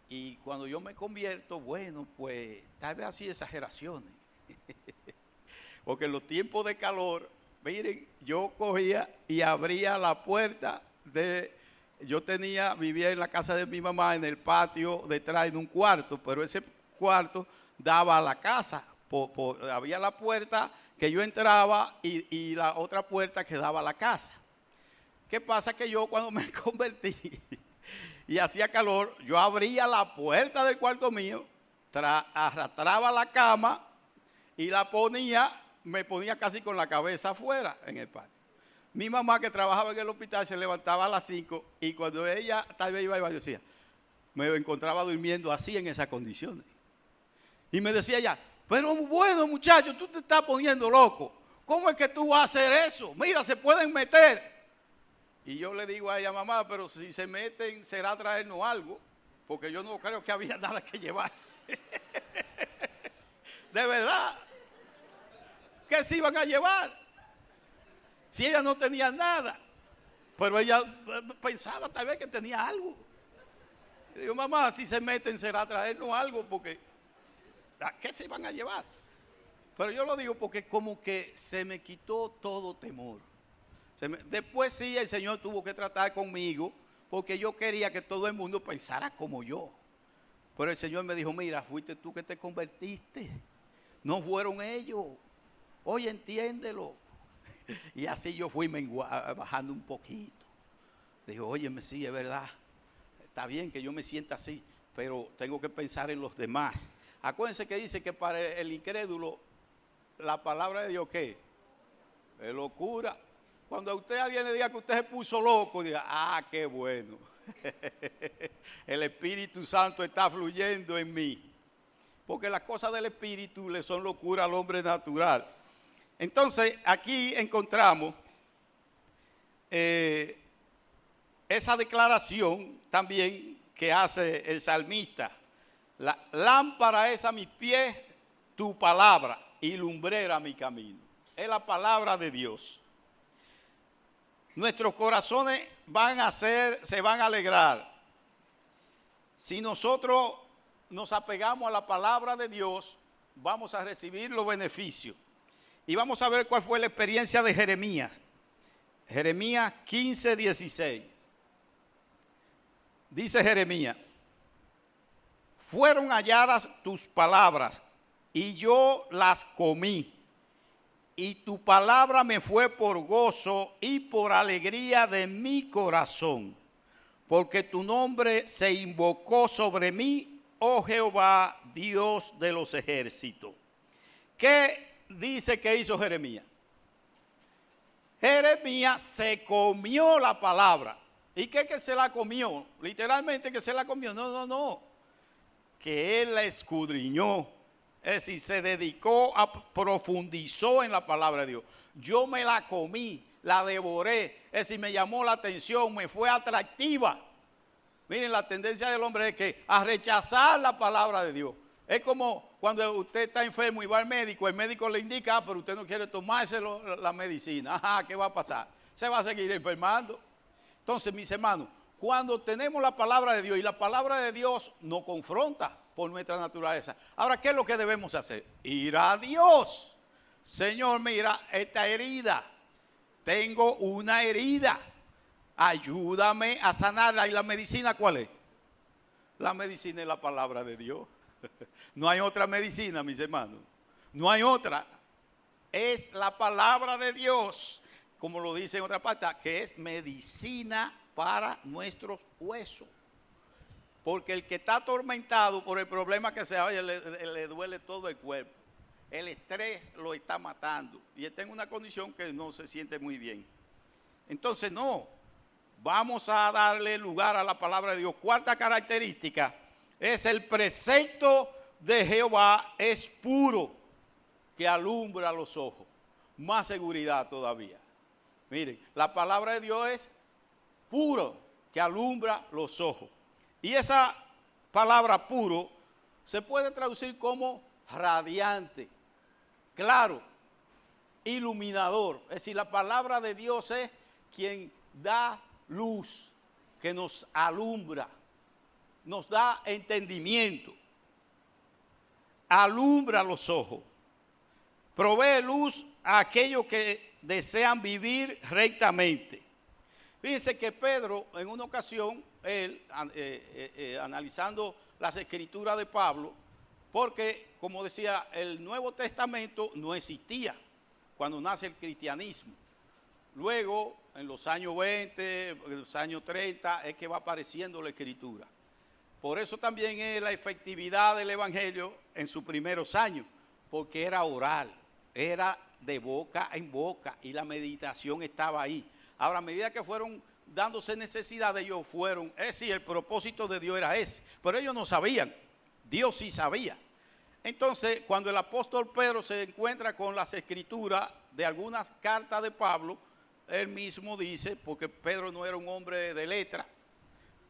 y cuando yo me convierto, bueno, pues tal vez así exageraciones, porque en los tiempos de calor, miren, yo cogía y abría la puerta vivía en la casa de mi mamá, en el patio detrás de un cuarto, pero ese cuarto daba a la casa. Había la puerta que yo entraba y la otra puerta que daba a la casa. ¿Qué pasa? Que yo cuando me convertí y hacía calor, yo abría la puerta del cuarto mío, arrastraba la cama y me ponía casi con la cabeza afuera en el patio. Mi mamá, que trabajaba en el hospital, se levantaba a las 5 y cuando ella tal vez iba a decía, me encontraba durmiendo así en esas condiciones. Y me decía ella, pero bueno, muchacho, tú te estás poniendo loco. ¿Cómo es que tú vas a hacer eso? Mira, se pueden meter. Y yo le digo a ella, mamá, pero si se meten será traernos algo, porque yo no creo que había nada que llevarse. De verdad. ¿Qué se iban a llevar? Si ella no tenía nada. Pero ella pensaba tal vez que tenía algo. Y digo, mamá, si se meten será traernos algo, porque ¿qué se iban a llevar? Pero yo lo digo porque como que se me quitó todo temor. Después sí, el Señor tuvo que tratar conmigo porque yo quería que todo el mundo pensara como yo. Pero el Señor me dijo, mira, fuiste tú que te convertiste, no fueron ellos. Oye, entiéndelo. Y así yo fui bajando un poquito. Dijo, óyeme, sí, es verdad. Está bien que yo me sienta así, pero tengo que pensar en los demás. Acuérdense que dice que para el incrédulo la palabra de Dios, ¿qué? Es locura. Cuando a alguien le diga que usted se puso loco, diga, qué bueno. El Espíritu Santo está fluyendo en mí. Porque las cosas del Espíritu le son locura al hombre natural. Entonces, aquí encontramos esa declaración también que hace el salmista. La lámpara es a mis pies tu palabra y lumbrera mi camino. Es la palabra de Dios. Nuestros corazones se van a alegrar. Si nosotros nos apegamos a la palabra de Dios, vamos a recibir los beneficios. Y vamos a ver cuál fue la experiencia de Jeremías. Jeremías 15, 16. Dice Jeremías, fueron halladas tus palabras y yo las comí. Y tu palabra me fue por gozo y por alegría de mi corazón. Porque tu nombre se invocó sobre mí, oh Jehová, Dios de los ejércitos. ¿Qué dice que hizo Jeremías? Jeremías se comió la palabra. ¿Y qué que se la comió? Literalmente que se la comió. No. que él la escudriñó, es decir, se dedicó profundizó en la palabra de Dios. Yo me la comí, la devoré, es decir, me llamó la atención, me fue atractiva. Miren, la tendencia del hombre es que a rechazar la palabra de Dios. Es como cuando usted está enfermo y va al médico, el médico le indica, pero usted no quiere tomarse la medicina. Ajá, ¿qué va a pasar? Se va a seguir enfermando. Entonces, mis hermanos, cuando tenemos la palabra de Dios y la palabra de Dios nos confronta por nuestra naturaleza. Ahora, ¿qué es lo que debemos hacer? Ir a Dios. Señor, mira esta herida. Tengo una herida. Ayúdame a sanarla. ¿Y la medicina cuál es? La medicina es la palabra de Dios. No hay otra medicina, mis hermanos. No hay otra. Es la palabra de Dios. Como lo dice en otra parte, que es medicina para nuestros huesos. Porque el que está atormentado por el problema que se vaya, le duele todo el cuerpo. El estrés lo está matando. Y está en una condición que no se siente muy bien. Entonces, no. Vamos a darle lugar a la palabra de Dios. Cuarta característica es el precepto de Jehová es puro, que alumbra los ojos. Más seguridad todavía. Miren, la palabra de Dios es puro, que alumbra los ojos. Y esa palabra puro se puede traducir como radiante, claro, iluminador. Es decir, la palabra de Dios es quien da luz, que nos alumbra, nos da entendimiento, alumbra los ojos, provee luz a aquellos que desean vivir rectamente. Fíjense que Pedro, en una ocasión, él analizando las escrituras de Pablo, porque, como decía, el Nuevo Testamento no existía cuando nace el cristianismo. Luego, en los años 20, en los años 30, es que va apareciendo la escritura. Por eso también es la efectividad del evangelio en sus primeros años, porque era oral, era de boca en boca y la meditación estaba ahí. Ahora, a medida que fueron dándose necesidad, ellos fueron, es decir, el propósito de Dios era ese, pero ellos no sabían, Dios sí sabía. Entonces, cuando el apóstol Pedro se encuentra con las escrituras de algunas cartas de Pablo, él mismo dice, porque Pedro no era un hombre de letra,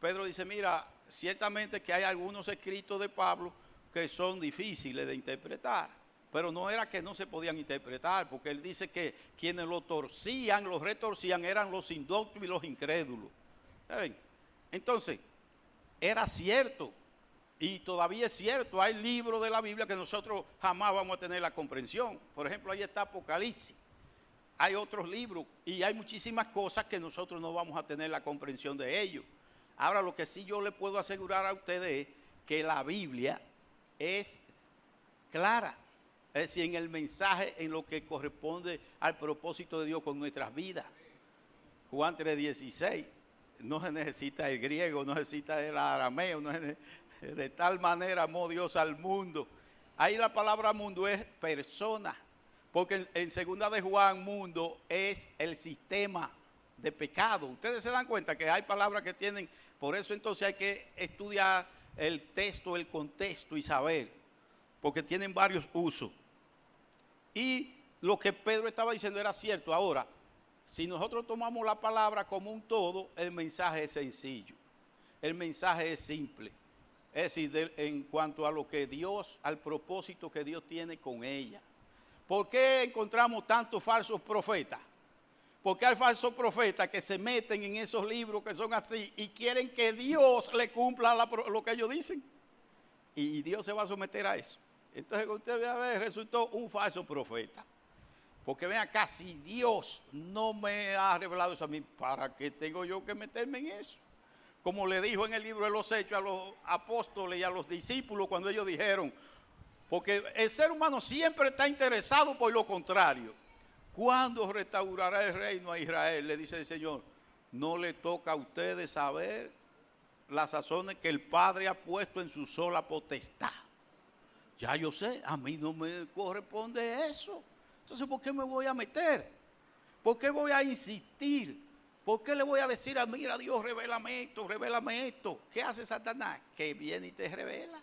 Pedro dice, mira, ciertamente que hay algunos escritos de Pablo que son difíciles de interpretar, pero no era que no se podían interpretar, porque él dice que quienes lo torcían, los retorcían, eran los indoctos y los incrédulos. ¿Saben? Entonces, era cierto, y todavía es cierto, hay libros de la Biblia que nosotros jamás vamos a tener la comprensión. Por ejemplo, ahí está Apocalipsis. Hay otros libros y hay muchísimas cosas que nosotros no vamos a tener la comprensión de ellos. Ahora, lo que sí yo le puedo asegurar a ustedes es que la Biblia es clara. Es decir, en el mensaje, en lo que corresponde al propósito de Dios con nuestras vidas. Juan 3:16, no se necesita el griego, no se necesita el arameo, de tal manera amó Dios al mundo. Ahí la palabra mundo es persona, porque en segunda de Juan, mundo es el sistema de pecado. Ustedes se dan cuenta que hay palabras que tienen, por eso entonces hay que estudiar el texto, el contexto y saber, porque tienen varios usos. Y lo que Pedro estaba diciendo era cierto. Ahora, si nosotros tomamos la palabra como un todo, el mensaje es sencillo, el mensaje es simple. Es decir, en cuanto a lo que Dios, al propósito que Dios tiene con ella. ¿Por qué encontramos tantos falsos profetas? Porque hay falsos profetas que se meten en esos libros que son así y quieren que Dios le cumpla lo que ellos dicen. Y Dios se va a someter a eso. Entonces usted va a ver, resultó un falso profeta. Porque ven acá, si Dios no me ha revelado eso a mí, ¿para qué tengo yo que meterme en eso? Como le dijo en el libro de los Hechos a los apóstoles y a los discípulos cuando ellos dijeron, porque el ser humano siempre está interesado por lo contrario. ¿Cuándo restaurará el reino a Israel? Le dice el Señor, no le toca a ustedes saber las razones que el Padre ha puesto en su sola potestad. Ya yo sé, a mí no me corresponde eso. Entonces, ¿por qué me voy a meter? ¿Por qué voy a insistir? ¿Por qué le voy a decir mira Dios, revélame esto, revélame esto? ¿Qué hace Satanás? Que viene y te revela.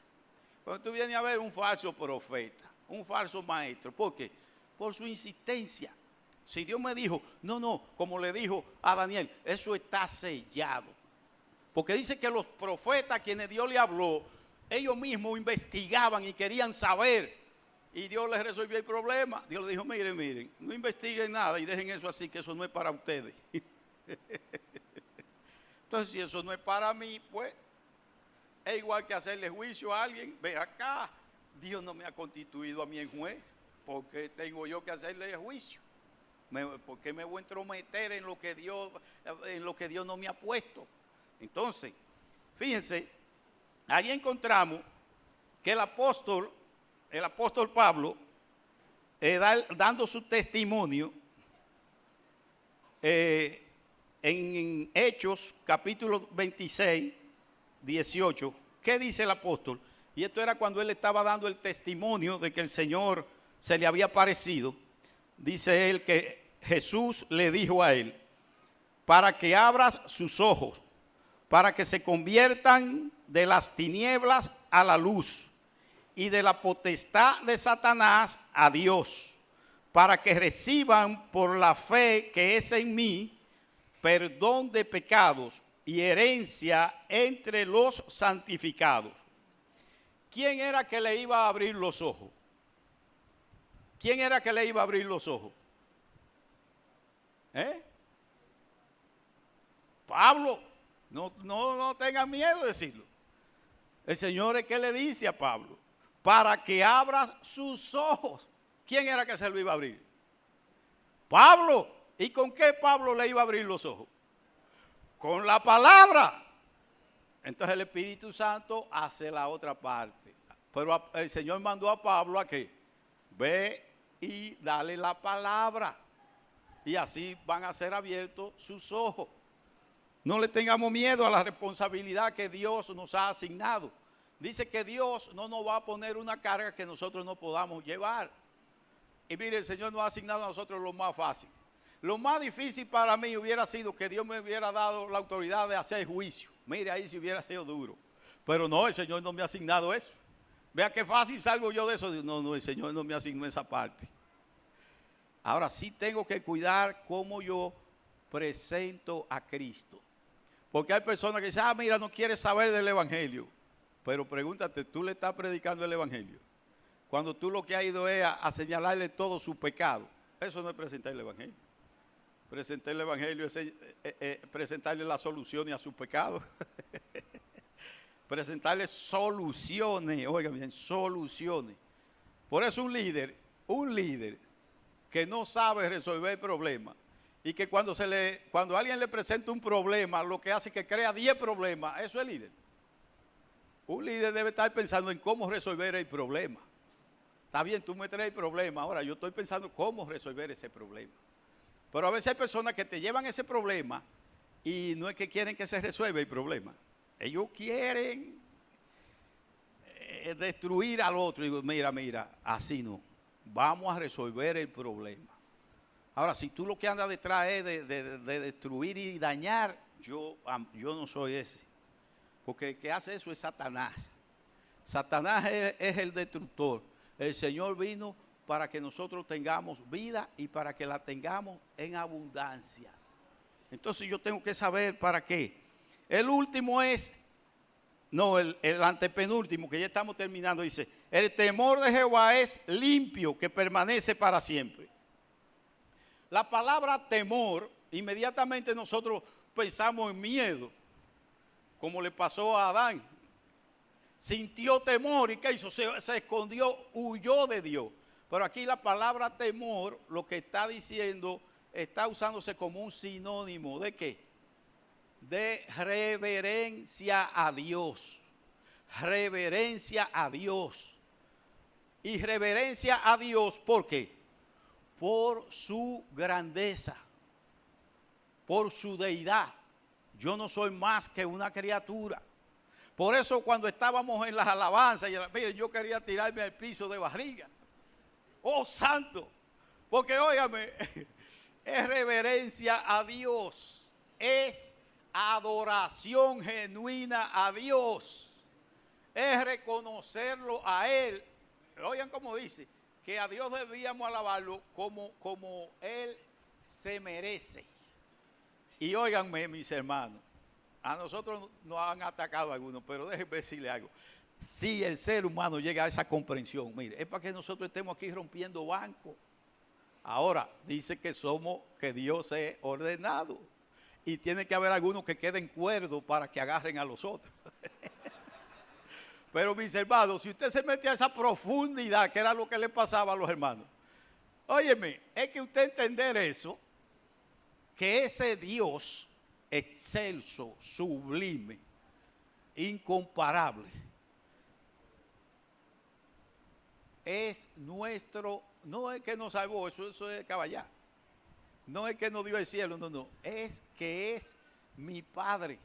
Cuando tú vienes a ver un falso profeta, un falso maestro, ¿por qué? Por su insistencia. Si Dios me dijo, no, como le dijo a Daniel, eso está sellado. Porque dice que los profetas a quienes Dios le habló, ellos mismos investigaban y querían saber. Y Dios les resolvió el problema. Dios les dijo, miren, no investiguen nada y dejen eso así, que eso no es para ustedes. Entonces, si eso no es para mí, pues, es igual que hacerle juicio a alguien. Ve acá, Dios no me ha constituido a mí en juez. ¿Por qué tengo yo que hacerle juicio? ¿Por qué me voy a entrometer en lo que Dios no me ha puesto? Entonces, fíjense, ahí encontramos que el apóstol Pablo, dando su testimonio, en Hechos capítulo 26, 18, ¿qué dice el apóstol? Y esto era cuando él estaba dando el testimonio de que el Señor se le había aparecido. Dice él que Jesús le dijo a él, para que abras sus ojos, para que se conviertan de las tinieblas a la luz y de la potestad de Satanás a Dios, para que reciban por la fe que es en mí perdón de pecados y herencia entre los santificados. ¿Quién era que le iba a abrir los ojos? ¿Quién era que le iba a abrir los ojos? Pablo. No tengan miedo de decirlo. El Señor es que le dice a Pablo, para que abras sus ojos. ¿Quién era que se lo iba a abrir? Pablo. ¿Y con qué Pablo le iba a abrir los ojos? Con la palabra. Entonces el Espíritu Santo hace la otra parte. Pero el Señor mandó a Pablo a que ve y dale la palabra. Y así van a ser abiertos sus ojos. No le tengamos miedo a la responsabilidad que Dios nos ha asignado. Dice que Dios no nos va a poner una carga que nosotros no podamos llevar. Y mire, el Señor nos ha asignado a nosotros lo más fácil. Lo más difícil para mí hubiera sido que Dios me hubiera dado la autoridad de hacer juicio. Mire, ahí si hubiera sido duro. Pero no, el Señor no me ha asignado eso. Vea qué fácil salgo yo de eso. No, el Señor no me asignó esa parte. Ahora sí tengo que cuidar cómo yo presento a Cristo. Porque hay personas que dicen, mira, no quieres saber del Evangelio. Pero pregúntate, ¿tú le estás predicando el Evangelio? Cuando tú lo que has ido es a señalarle todo su pecado. Eso no es presentar el Evangelio. Presentar el Evangelio es presentarle la solución a sus pecados. Presentarle soluciones, oigan bien, soluciones. Por eso un líder que no sabe resolver problemas y que cuando alguien le presenta un problema, lo que hace es que crea 10 problemas, eso es líder. Un líder debe estar pensando en cómo resolver el problema. Está bien, tú me traes el problema, ahora yo estoy pensando cómo resolver ese problema. Pero a veces hay personas que te llevan ese problema y no es que quieren que se resuelva el problema. Ellos quieren destruir al otro. Y digo, mira, así no. Vamos a resolver el problema. Ahora, si tú lo que andas detrás es de destruir y dañar, yo no soy ese. Porque el que hace eso es Satanás. Satanás es el destructor. El Señor vino para que nosotros tengamos vida y para que la tengamos en abundancia. Entonces yo tengo que saber para qué. El último es, el antepenúltimo, que ya estamos terminando, dice, el temor de Jehová es limpio, que permanece para siempre. La palabra temor, inmediatamente nosotros pensamos en miedo, como le pasó a Adán. Sintió temor y ¿qué hizo? Se escondió, huyó de Dios. Pero aquí la palabra temor, lo que está diciendo, está usándose como un sinónimo ¿de qué? De reverencia a Dios. Reverencia a Dios. Y reverencia a Dios, ¿por qué? Por su grandeza, por su deidad. Yo no soy más que una criatura. Por eso cuando estábamos en las alabanzas, mire, yo quería tirarme al piso de barriga. ¡Oh, santo! Porque, óigame, es reverencia a Dios. Es adoración genuina a Dios. es reconocerlo a Él. Oigan cómo dice, que a Dios debíamos alabarlo como Él se merece. Y óiganme, mis hermanos, a nosotros nos han atacado algunos, pero déjenme decirle algo. Si el ser humano llega a esa comprensión, mire, es para que nosotros estemos aquí rompiendo bancos. Ahora, dice que Dios es ordenado. Y tiene que haber algunos que queden cuerdos para que agarren a los otros. Pero mis hermanos, si usted se mete a esa profundidad, que era lo que le pasaba a los hermanos, óyeme, es que usted entender eso, que ese Dios excelso, sublime, incomparable, es nuestro, no es que nos salvó, eso es caballar, no es que nos dio el cielo, no, es que es mi Padre,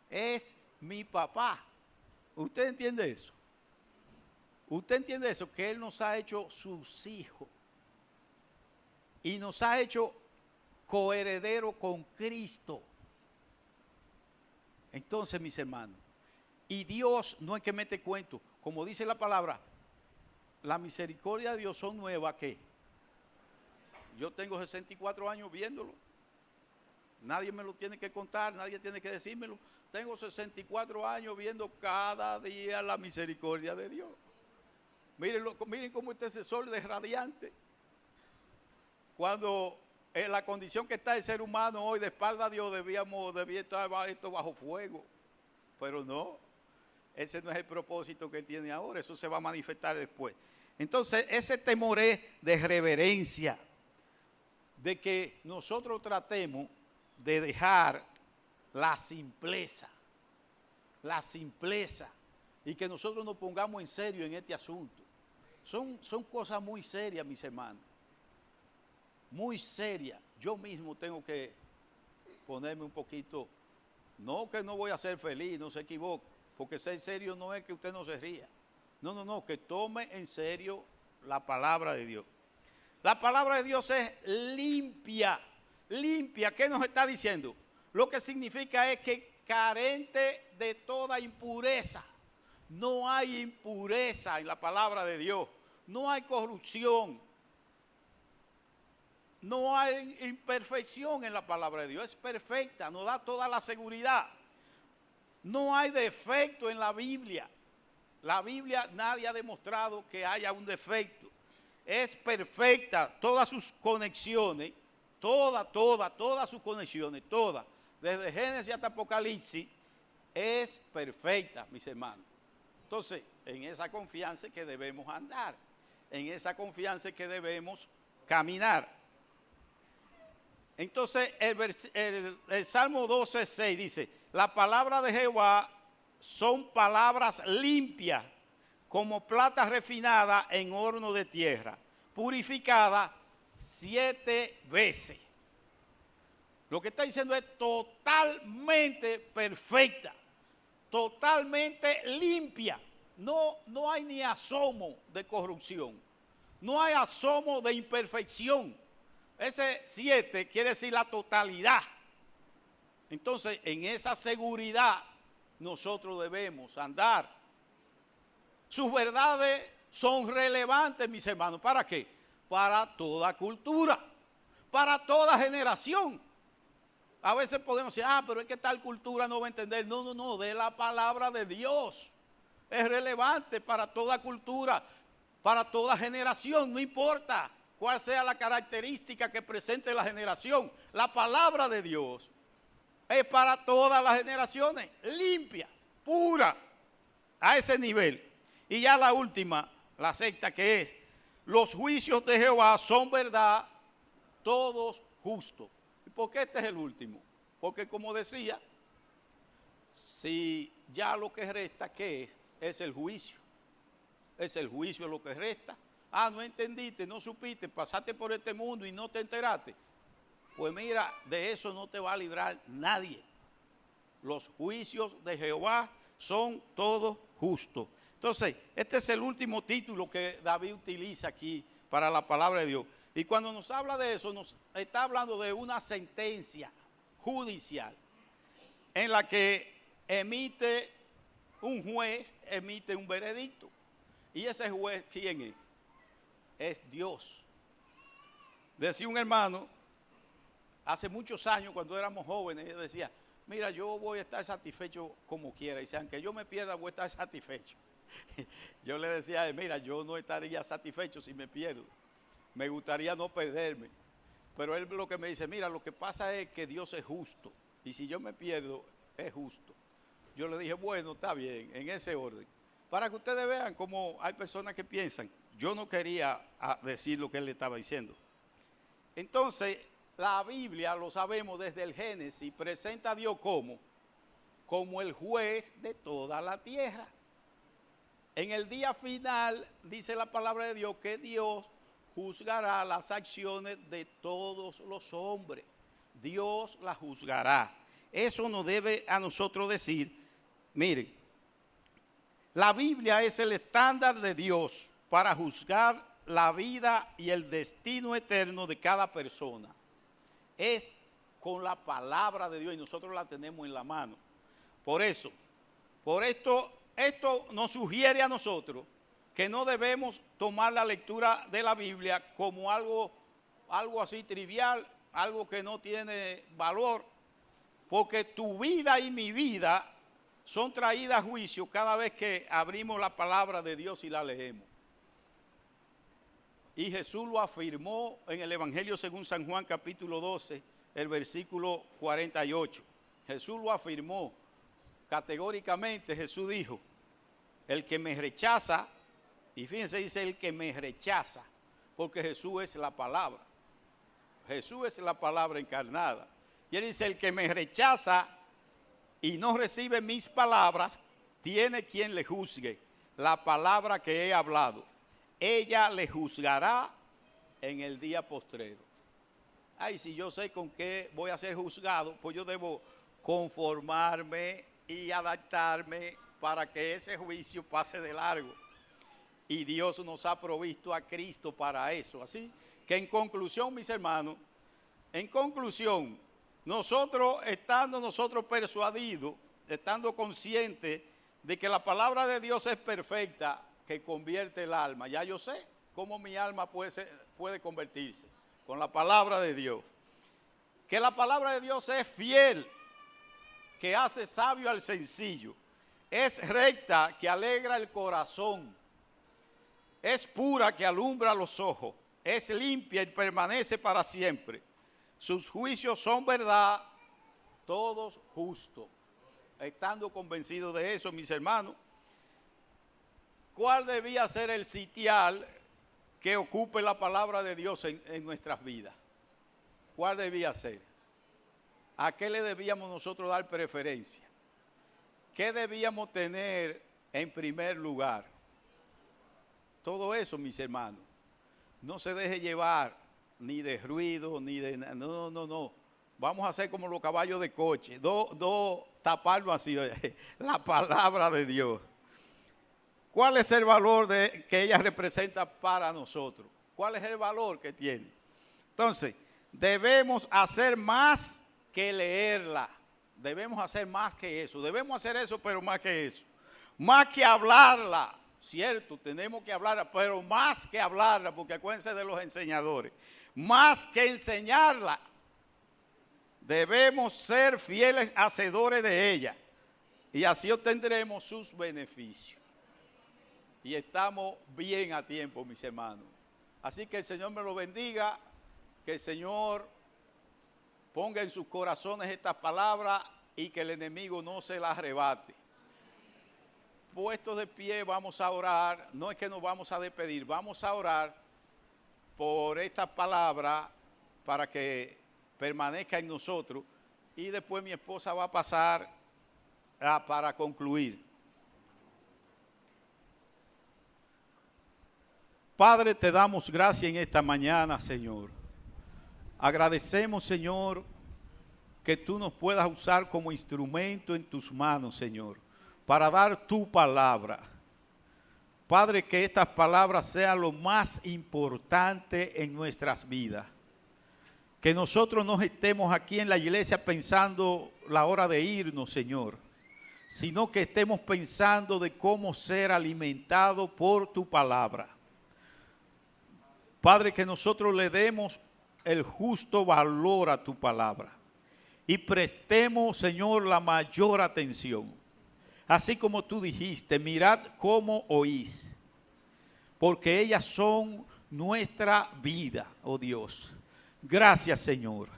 es mi papá. ¿Usted entiende eso? ¿Usted entiende eso? Que Él nos ha hecho sus hijos y nos ha hecho coheredero con Cristo. Entonces, mis hermanos, y Dios no es que mete cuento, como dice la palabra, la misericordia de Dios son nuevas, ¿qué? Yo tengo 64 años viéndolo. Nadie me lo tiene que contar, nadie tiene que decírmelo. Tengo 64 años viendo cada día la misericordia de Dios. Miren cómo está ese sol de radiante. Cuando en la condición que está el ser humano hoy de espalda a Dios debía estar esto bajo fuego. Pero no, ese no es el propósito que él tiene ahora, eso se va a manifestar después. Entonces ese temor es de reverencia, de que nosotros tratemos de dejar la simpleza, y que nosotros nos pongamos en serio en este asunto. Son cosas muy serias, mis hermanos, muy serias. Yo mismo tengo que ponerme un poquito, no que no voy a ser feliz, no se equivoque, porque ser serio no es que usted no se ría, no, que tome en serio la palabra de Dios. La palabra de Dios es limpia. ¿Qué nos está diciendo? Lo que significa es que carente de toda impureza. No hay impureza en la palabra de Dios. No hay corrupción. No hay imperfección en la palabra de Dios. Es perfecta, nos da toda la seguridad. No hay defecto en la Biblia. La Biblia nadie ha demostrado que haya un defecto. Es perfecta, todas sus conexiones, todas sus conexiones, desde Génesis hasta Apocalipsis, es perfecta, mis hermanos. Entonces, en esa confianza que debemos andar, en esa confianza que debemos caminar. Entonces, el Salmo 12:6 dice, la palabra de Jehová son palabras limpias, como plata refinada en horno de tierra, purificada 7 veces. Lo que está diciendo es totalmente perfecta, totalmente limpia. No hay ni asomo de corrupción, no hay asomo de imperfección. Ese 7 quiere decir la totalidad. Entonces, en esa seguridad nosotros debemos andar. Sus verdades son relevantes, mis hermanos. ¿Para qué? Para toda cultura, para toda generación. A veces podemos decir, pero es que tal cultura no va a entender. No, de la palabra de Dios. Es relevante para toda cultura, para toda generación, no importa cuál sea la característica que presente la generación. La palabra de Dios es para todas las generaciones, limpia, pura, a ese nivel. Y ya la última, la sexta, que es, los juicios de Jehová son verdad, todos justos. ¿Y por qué este es el último? Porque como decía, si ya lo que resta, ¿qué es? Es el juicio. Es el juicio lo que resta. No entendiste, no supiste, pasaste por este mundo y no te enteraste. Pues mira, de eso no te va a librar nadie. Los juicios de Jehová son todos justos. Entonces, este es el último título que David utiliza aquí para la palabra de Dios. Y cuando nos habla de eso, nos está hablando de una sentencia judicial en la que emite un juez emite un veredicto. ¿Y ese juez quién es? Es Dios. Decía un hermano, hace muchos años cuando éramos jóvenes, él decía, mira, yo voy a estar satisfecho como quiera. Y dice, aunque yo me pierda, voy a estar satisfecho. Yo le decía a él, mira, yo no estaría satisfecho si me pierdo. Me gustaría no perderme. Pero él lo que me dice, mira, lo que pasa es que Dios es justo. Y si yo me pierdo, es justo. Yo le dije, bueno, está bien, en ese orden. Para que ustedes vean cómo hay personas que piensan. Yo no quería decir lo que él le estaba diciendo. Entonces, la Biblia, lo sabemos desde el Génesis, presenta a Dios como el juez de toda la tierra. En el día final, dice la palabra de Dios, que Dios juzgará las acciones de todos los hombres. Dios las juzgará. Eso nos debe a nosotros decir, miren, la Biblia es el estándar de Dios para juzgar la vida y el destino eterno de cada persona. Es con la palabra de Dios y nosotros la tenemos en la mano. Por esto nos sugiere a nosotros que no debemos tomar la lectura de la Biblia como algo así trivial, algo que no tiene valor, porque tu vida y mi vida son traídas a juicio cada vez que abrimos la palabra de Dios y la leemos. Y Jesús lo afirmó en el Evangelio según San Juan capítulo 12, el versículo 48. Jesús lo afirmó categóricamente. Jesús dijo, el que me rechaza, y fíjense, dice el que me rechaza, porque Jesús es la palabra. Jesús es la palabra encarnada. Y él dice, el que me rechaza y no recibe mis palabras, tiene quien le juzgue la palabra que he hablado. Ella le juzgará en el día postrero. Ay, si yo sé con qué voy a ser juzgado, pues yo debo conformarme y adaptarme para que ese juicio pase de largo. Y Dios nos ha provisto a Cristo para eso. Así que en conclusión, mis hermanos, nosotros persuadidos, estando conscientes de que la palabra de Dios es perfecta, que convierte el alma. Ya yo sé cómo mi alma puede convertirse con la palabra de Dios. Que la palabra de Dios es fiel, que hace sabio al sencillo. Es recta, que alegra el corazón. Es pura, que alumbra los ojos. Es limpia y permanece para siempre. Sus juicios son verdad, todos justos. Estando convencidos de eso, mis hermanos, ¿cuál debía ser el sitial que ocupe la palabra de Dios en nuestras vidas? ¿Cuál debía ser? ¿A qué le debíamos nosotros dar preferencia? ¿Qué debíamos tener en primer lugar? Todo eso, mis hermanos, no se deje llevar ni de ruido, ni de... No. Vamos a hacer como los caballos de coche, taparlo así, la palabra de Dios. ¿Cuál es el valor que ella representa para nosotros? ¿Cuál es el valor que tiene? Entonces, debemos hacer más que leerla. Debemos hacer más que eso. Debemos hacer eso, pero más que eso. Más que hablarla. Cierto, tenemos que hablarla, pero más que hablarla, porque acuérdense de los enseñadores. Más que enseñarla. Debemos ser fieles hacedores de ella. Y así obtendremos sus beneficios. Y estamos bien a tiempo, mis hermanos. Así que el Señor me lo bendiga, que el Señor ponga en sus corazones estas palabras y que el enemigo no se las arrebate. Puestos de pie, vamos a orar. No es que nos vamos a despedir, vamos a orar por estas palabras para que permanezca en nosotros. Y después mi esposa va a pasar para concluir. Padre, te damos gracias en esta mañana, Señor. Agradecemos, Señor, que tú nos puedas usar como instrumento en tus manos, Señor, para dar tu palabra. Padre, que estas palabras sean lo más importante en nuestras vidas. Que nosotros no estemos aquí en la iglesia pensando la hora de irnos, Señor, sino que estemos pensando de cómo ser alimentados por tu palabra. Padre, que nosotros le demos el justo valor a tu palabra y prestemos, Señor, la mayor atención. Así como tú dijiste, mirad cómo oís, porque ellas son nuestra vida, oh Dios. Gracias, Señor.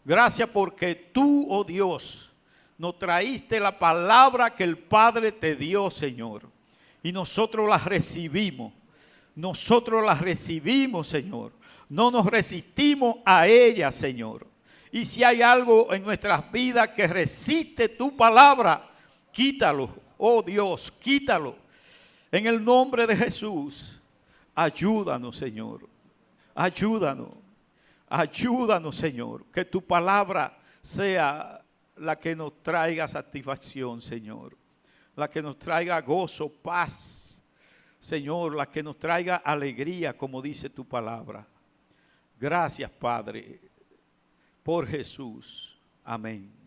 Gracias porque tú, oh Dios, nos traíste la palabra que el Padre te dio, Señor. Y nosotros la recibimos. Nosotros la recibimos, Señor. No nos resistimos a ella, Señor. Y si hay algo en nuestras vidas que resiste tu palabra, quítalo, oh Dios, quítalo. En el nombre de Jesús, ayúdanos, Señor. Ayúdanos. Ayúdanos, Señor. Que tu palabra sea la que nos traiga satisfacción, Señor. La que nos traiga gozo, paz, Señor. La que nos traiga alegría, como dice tu palabra. Gracias, Padre, por Jesús. Amén.